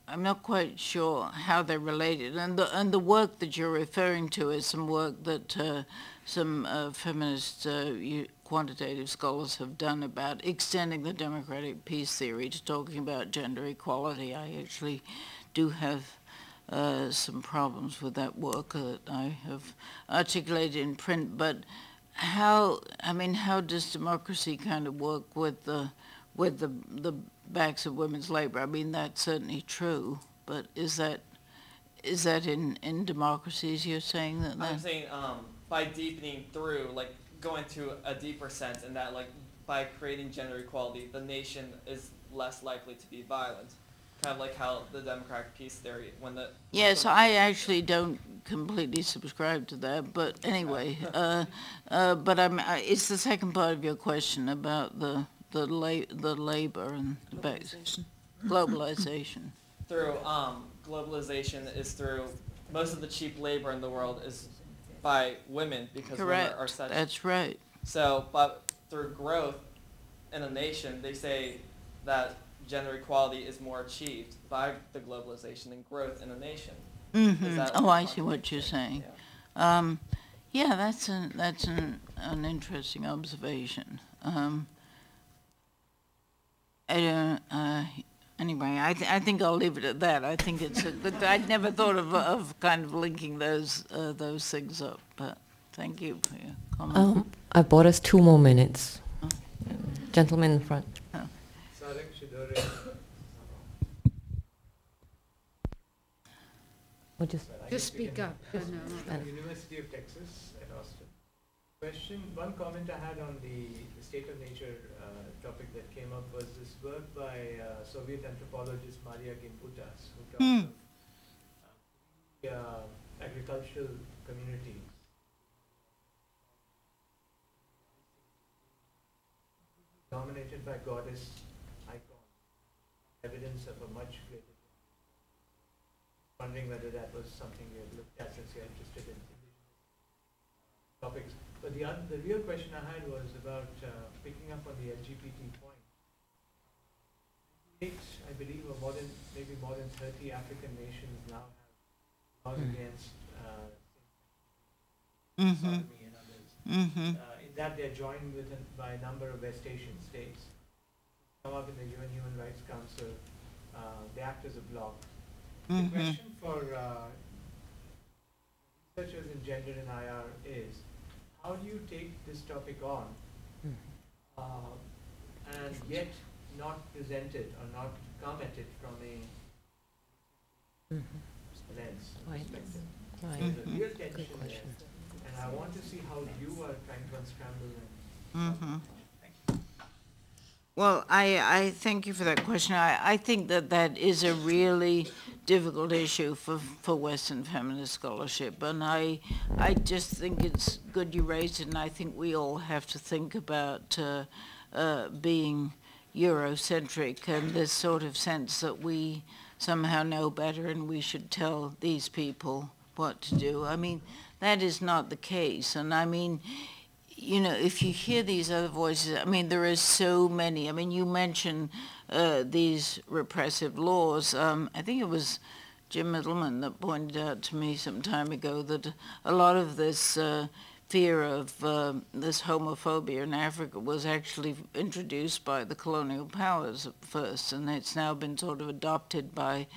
I'm not quite sure how they're related. And the work that you're referring to is some work that some feminist quantitative scholars have done about extending the democratic peace theory to talking about gender equality. I actually do have some problems with that work that I have articulated in print, but how does democracy kind of work with the backs of women's labor? I mean, that's certainly true, but is that in democracies you're saying that? I'm saying by deepening through, like going to a deeper sense, and that like by creating gender equality, the nation is less likely to be violent. Kind of like how the democratic peace theory, when the... Yes, I actually don't completely subscribe to that, but anyway, but it's the second part of your question about the labor and globalization. Through globalization is through most of the cheap labor in the world is by women because women are such. That's right. So, but through growth in a nation, they say that gender equality is more achieved by the globalization and growth in a nation. Mm-hmm. Oh, I see what you're saying. Yeah, yeah, that's an interesting observation. Anyway, I think I'll leave it at that. I think it's a good. I'd never thought of kind of linking those things up. But thank you for your comment. I bought us 2 more minutes. Oh. Gentleman in front. Oh. Or just speak up. University of Texas at Austin. One comment I had on the state of nature topic that came up was this work by Soviet anthropologist Maria Gimbutas, who talks of agricultural communities dominated by goddess icons, evidence of a much greater. Wondering whether that was something you had looked at since you're interested in topics. But the real question I had was about picking up on the LGBT point. I believe maybe more than 30 African nations now have laws against sodomy and others. In that they're joined by a number of West Asian states. Come up in the UN Human Rights Council. They act as a bloc. The question for researchers in gender and IR is, how do you take this topic on and yet not present it or not come at it from a lens perspective? There's a real tension there, and I want to see how you are trying to unscramble and Well, I thank you for that question. I think that is a really difficult issue for Western feminist scholarship, and I just think it's good you raised it, and I think we all have to think about being Eurocentric and this sort of sense that we somehow know better and we should tell these people what to do. I mean, that is not the case, and I mean, you know, if you hear these other voices, I mean, there are so many. I mean, you mentioned these repressive laws. I think it was Jim Middleman that pointed out to me some time ago that a lot of this fear of this homophobia in Africa was actually introduced by the colonial powers at first, and it's now been sort of adopted by,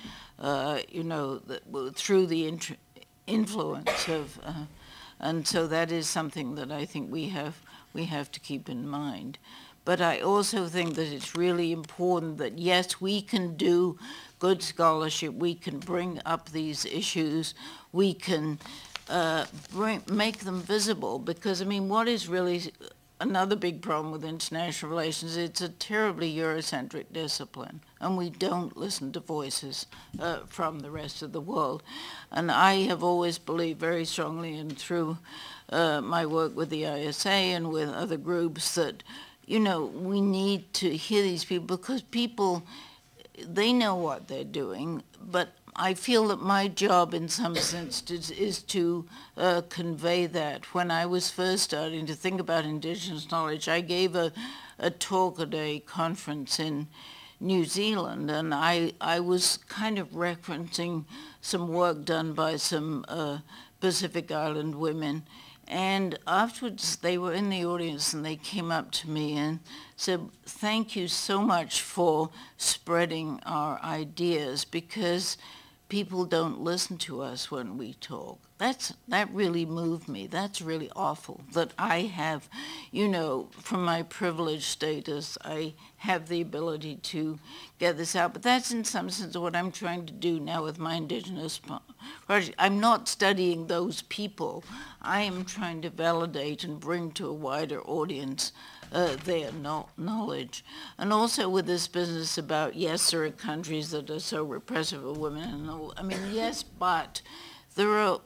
you know, through the influence of... and so that is something that I think we have to keep in mind. But I also think that it's really important that, yes, we can do good scholarship, we can bring up these issues, we can make them visible, because, I mean, what is really another big problem with international relations, it's a terribly Eurocentric discipline, and we don't listen to voices from the rest of the world. And I have always believed very strongly, and through my work with the ISA and with other groups, that, you know, we need to hear these people, because people, they know what they're doing, but I feel that my job in some sense is to convey that. When I was first starting to think about indigenous knowledge, I gave a talk at a conference in New Zealand, and I was kind of referencing some work done by some Pacific Island women. And afterwards, they were in the audience and they came up to me and said, "Thank you so much for spreading our ideas, because people don't listen to us when we talk." That really moved me. That's really awful that I have, you know, from my privileged status, I have the ability to get this out. But that's in some sense what I'm trying to do now with my indigenous project. I'm not studying those people. I am trying to validate and bring to a wider audience their knowledge. And also with this business about, yes, there are countries that are so repressive of women, and all, I mean, yes, but there are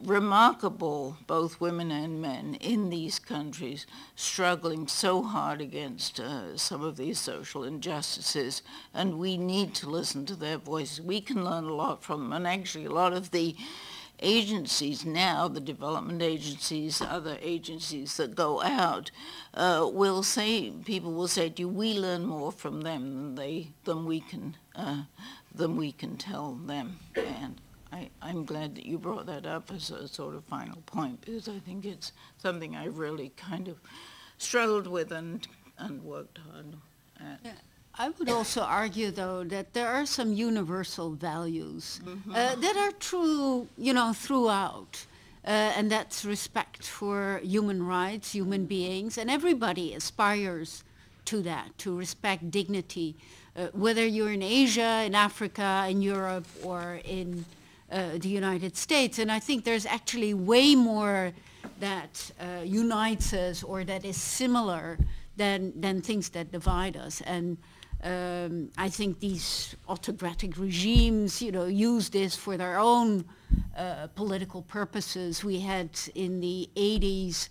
remarkable, both women and men in these countries, struggling so hard against some of these social injustices, and we need to listen to their voices. We can learn a lot from them, and actually a lot of the agencies now, the development agencies, other agencies that go out, will say, people will say to you, we learn more from them than we can tell them. And I'm glad that you brought that up as a sort of final point, because I think it's something I really kind of struggled with and worked hard at. Yeah. I would also argue, though, that there are some universal values that are true, throughout, and that's respect for human rights, human beings, and everybody aspires to that, to respect dignity, whether you're in Asia, in Africa, in Europe, or in the United States. And I think there's actually way more that unites us or that is similar than things that divide us. And I think these autocratic regimes, use this for their own political purposes. We had in the 80s,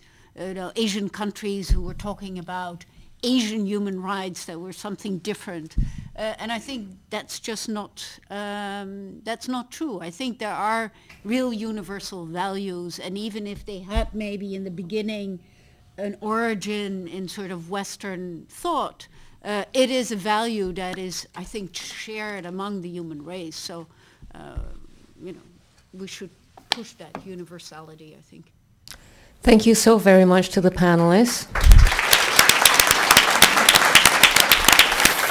Asian countries who were talking about Asian human rights that were something different. And I think that's just that's not true. I think there are real universal values, and even if they had maybe in the beginning an origin in sort of Western thought, it is a value that is, I think, shared among the human race. So, we should push that universality, I think. Thank you so very much to the panelists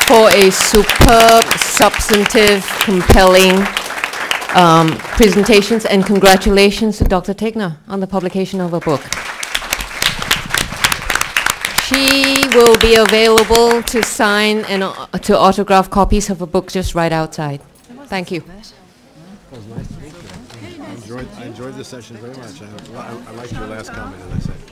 for a superb, substantive, compelling presentations, and congratulations to Dr. Tickner on the publication of her book. She will be available to sign and to autograph copies of her book just right outside. Thank you. It was nice to meet you. I enjoyed the session very much. I liked your last comment, as I said.